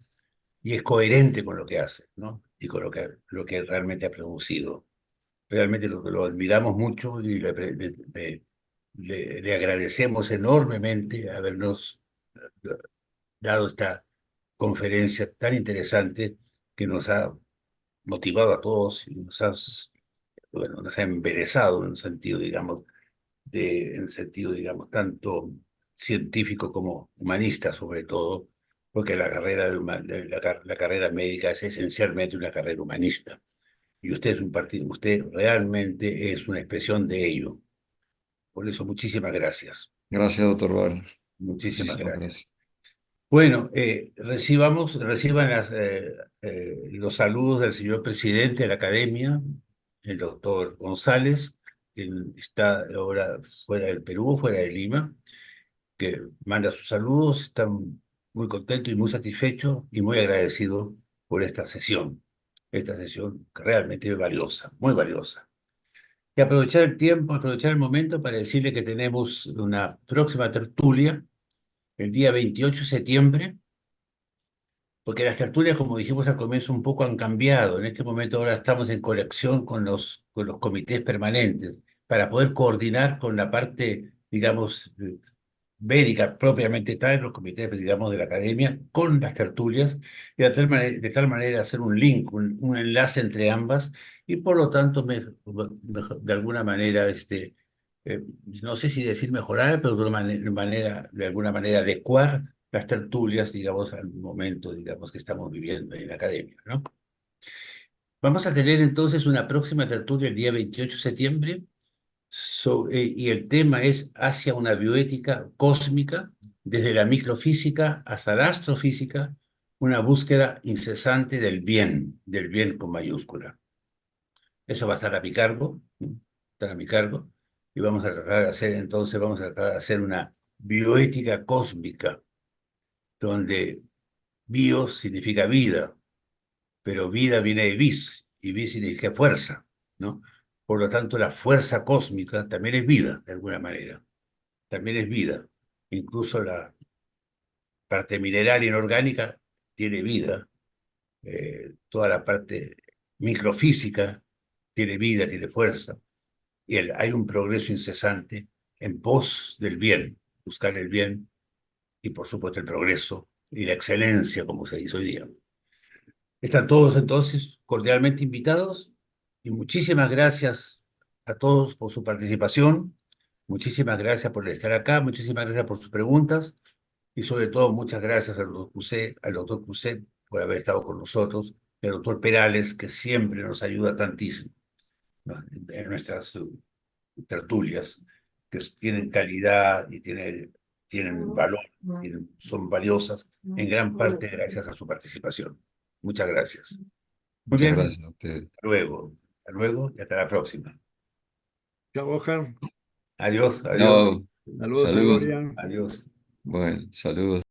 y es coherente con lo que hace, ¿no? Y con lo que realmente ha producido. Realmente lo admiramos mucho y le agradecemos enormemente habernos dado esta conferencia tan interesante que nos ha motivado a todos y bueno, nos ha embelesado en un sentido, digamos, en el sentido, digamos, tanto científico como humanista, sobre todo, porque la carrera, la carrera médica es esencialmente una carrera humanista. Y usted es usted realmente es una expresión de ello. Por eso, muchísimas gracias. Gracias, doctor Wagner. Muchísimas Muchísimas gracias. gracias. Bueno, reciban los saludos del señor presidente de la academia, el doctor González, quien está ahora fuera del Perú, fuera de Lima, que manda sus saludos, está muy contento y muy satisfecho y muy agradecido por esta sesión realmente valiosa, muy valiosa. Y aprovechar el tiempo, aprovechar el momento para decirle que tenemos una próxima tertulia el día 28 de septiembre, porque las tertulias, como dijimos al comienzo, un poco han cambiado. En este momento ahora estamos en conexión con los comités permanentes para poder coordinar con la parte, digamos, médica propiamente tal, los comités, digamos, de la academia, con las tertulias, y de tal manera hacer un link, un enlace entre ambas, y por lo tanto, de alguna manera, no sé si decir mejorar, pero de alguna manera adecuar las tertulias, digamos, al momento, digamos, que estamos viviendo en la academia, ¿no? Vamos a tener entonces una próxima tertulia el día 28 de septiembre y el tema es hacia una bioética cósmica, desde la microfísica hasta la astrofísica, una búsqueda incesante del bien con mayúscula. Eso va a estar a mi cargo, ¿no? Estar a mi cargo, y vamos a tratar de hacer, entonces, vamos a tratar de hacer una bioética cósmica, donde bio significa vida, pero vida viene de vis, y vis significa fuerza, ¿no? Por lo tanto, la fuerza cósmica también es vida, de alguna manera, también es vida. Incluso la parte mineral y inorgánica tiene vida, toda la parte microfísica tiene vida, tiene fuerza, y hay un progreso incesante en pos del bien, buscar el bien y, por supuesto, el progreso y la excelencia, como se dice hoy día. Están todos entonces cordialmente invitados y muchísimas gracias a todos por su participación, muchísimas gracias por estar acá, muchísimas gracias por sus preguntas y sobre todo muchas gracias al doctor Cruzet por haber estado con nosotros, y al doctor Perales que siempre nos ayuda tantísimo, ¿no? En nuestras tertulias que tienen calidad y tienen valor, son valiosas en gran parte gracias a su participación. Muchas gracias. Muy Muchas bien, gracias a usted. hasta luego y hasta la próxima. Chao, Oscar. Adiós, adiós, Chao. Saludos a Salud. Gloria. adiós. Bueno, saludos.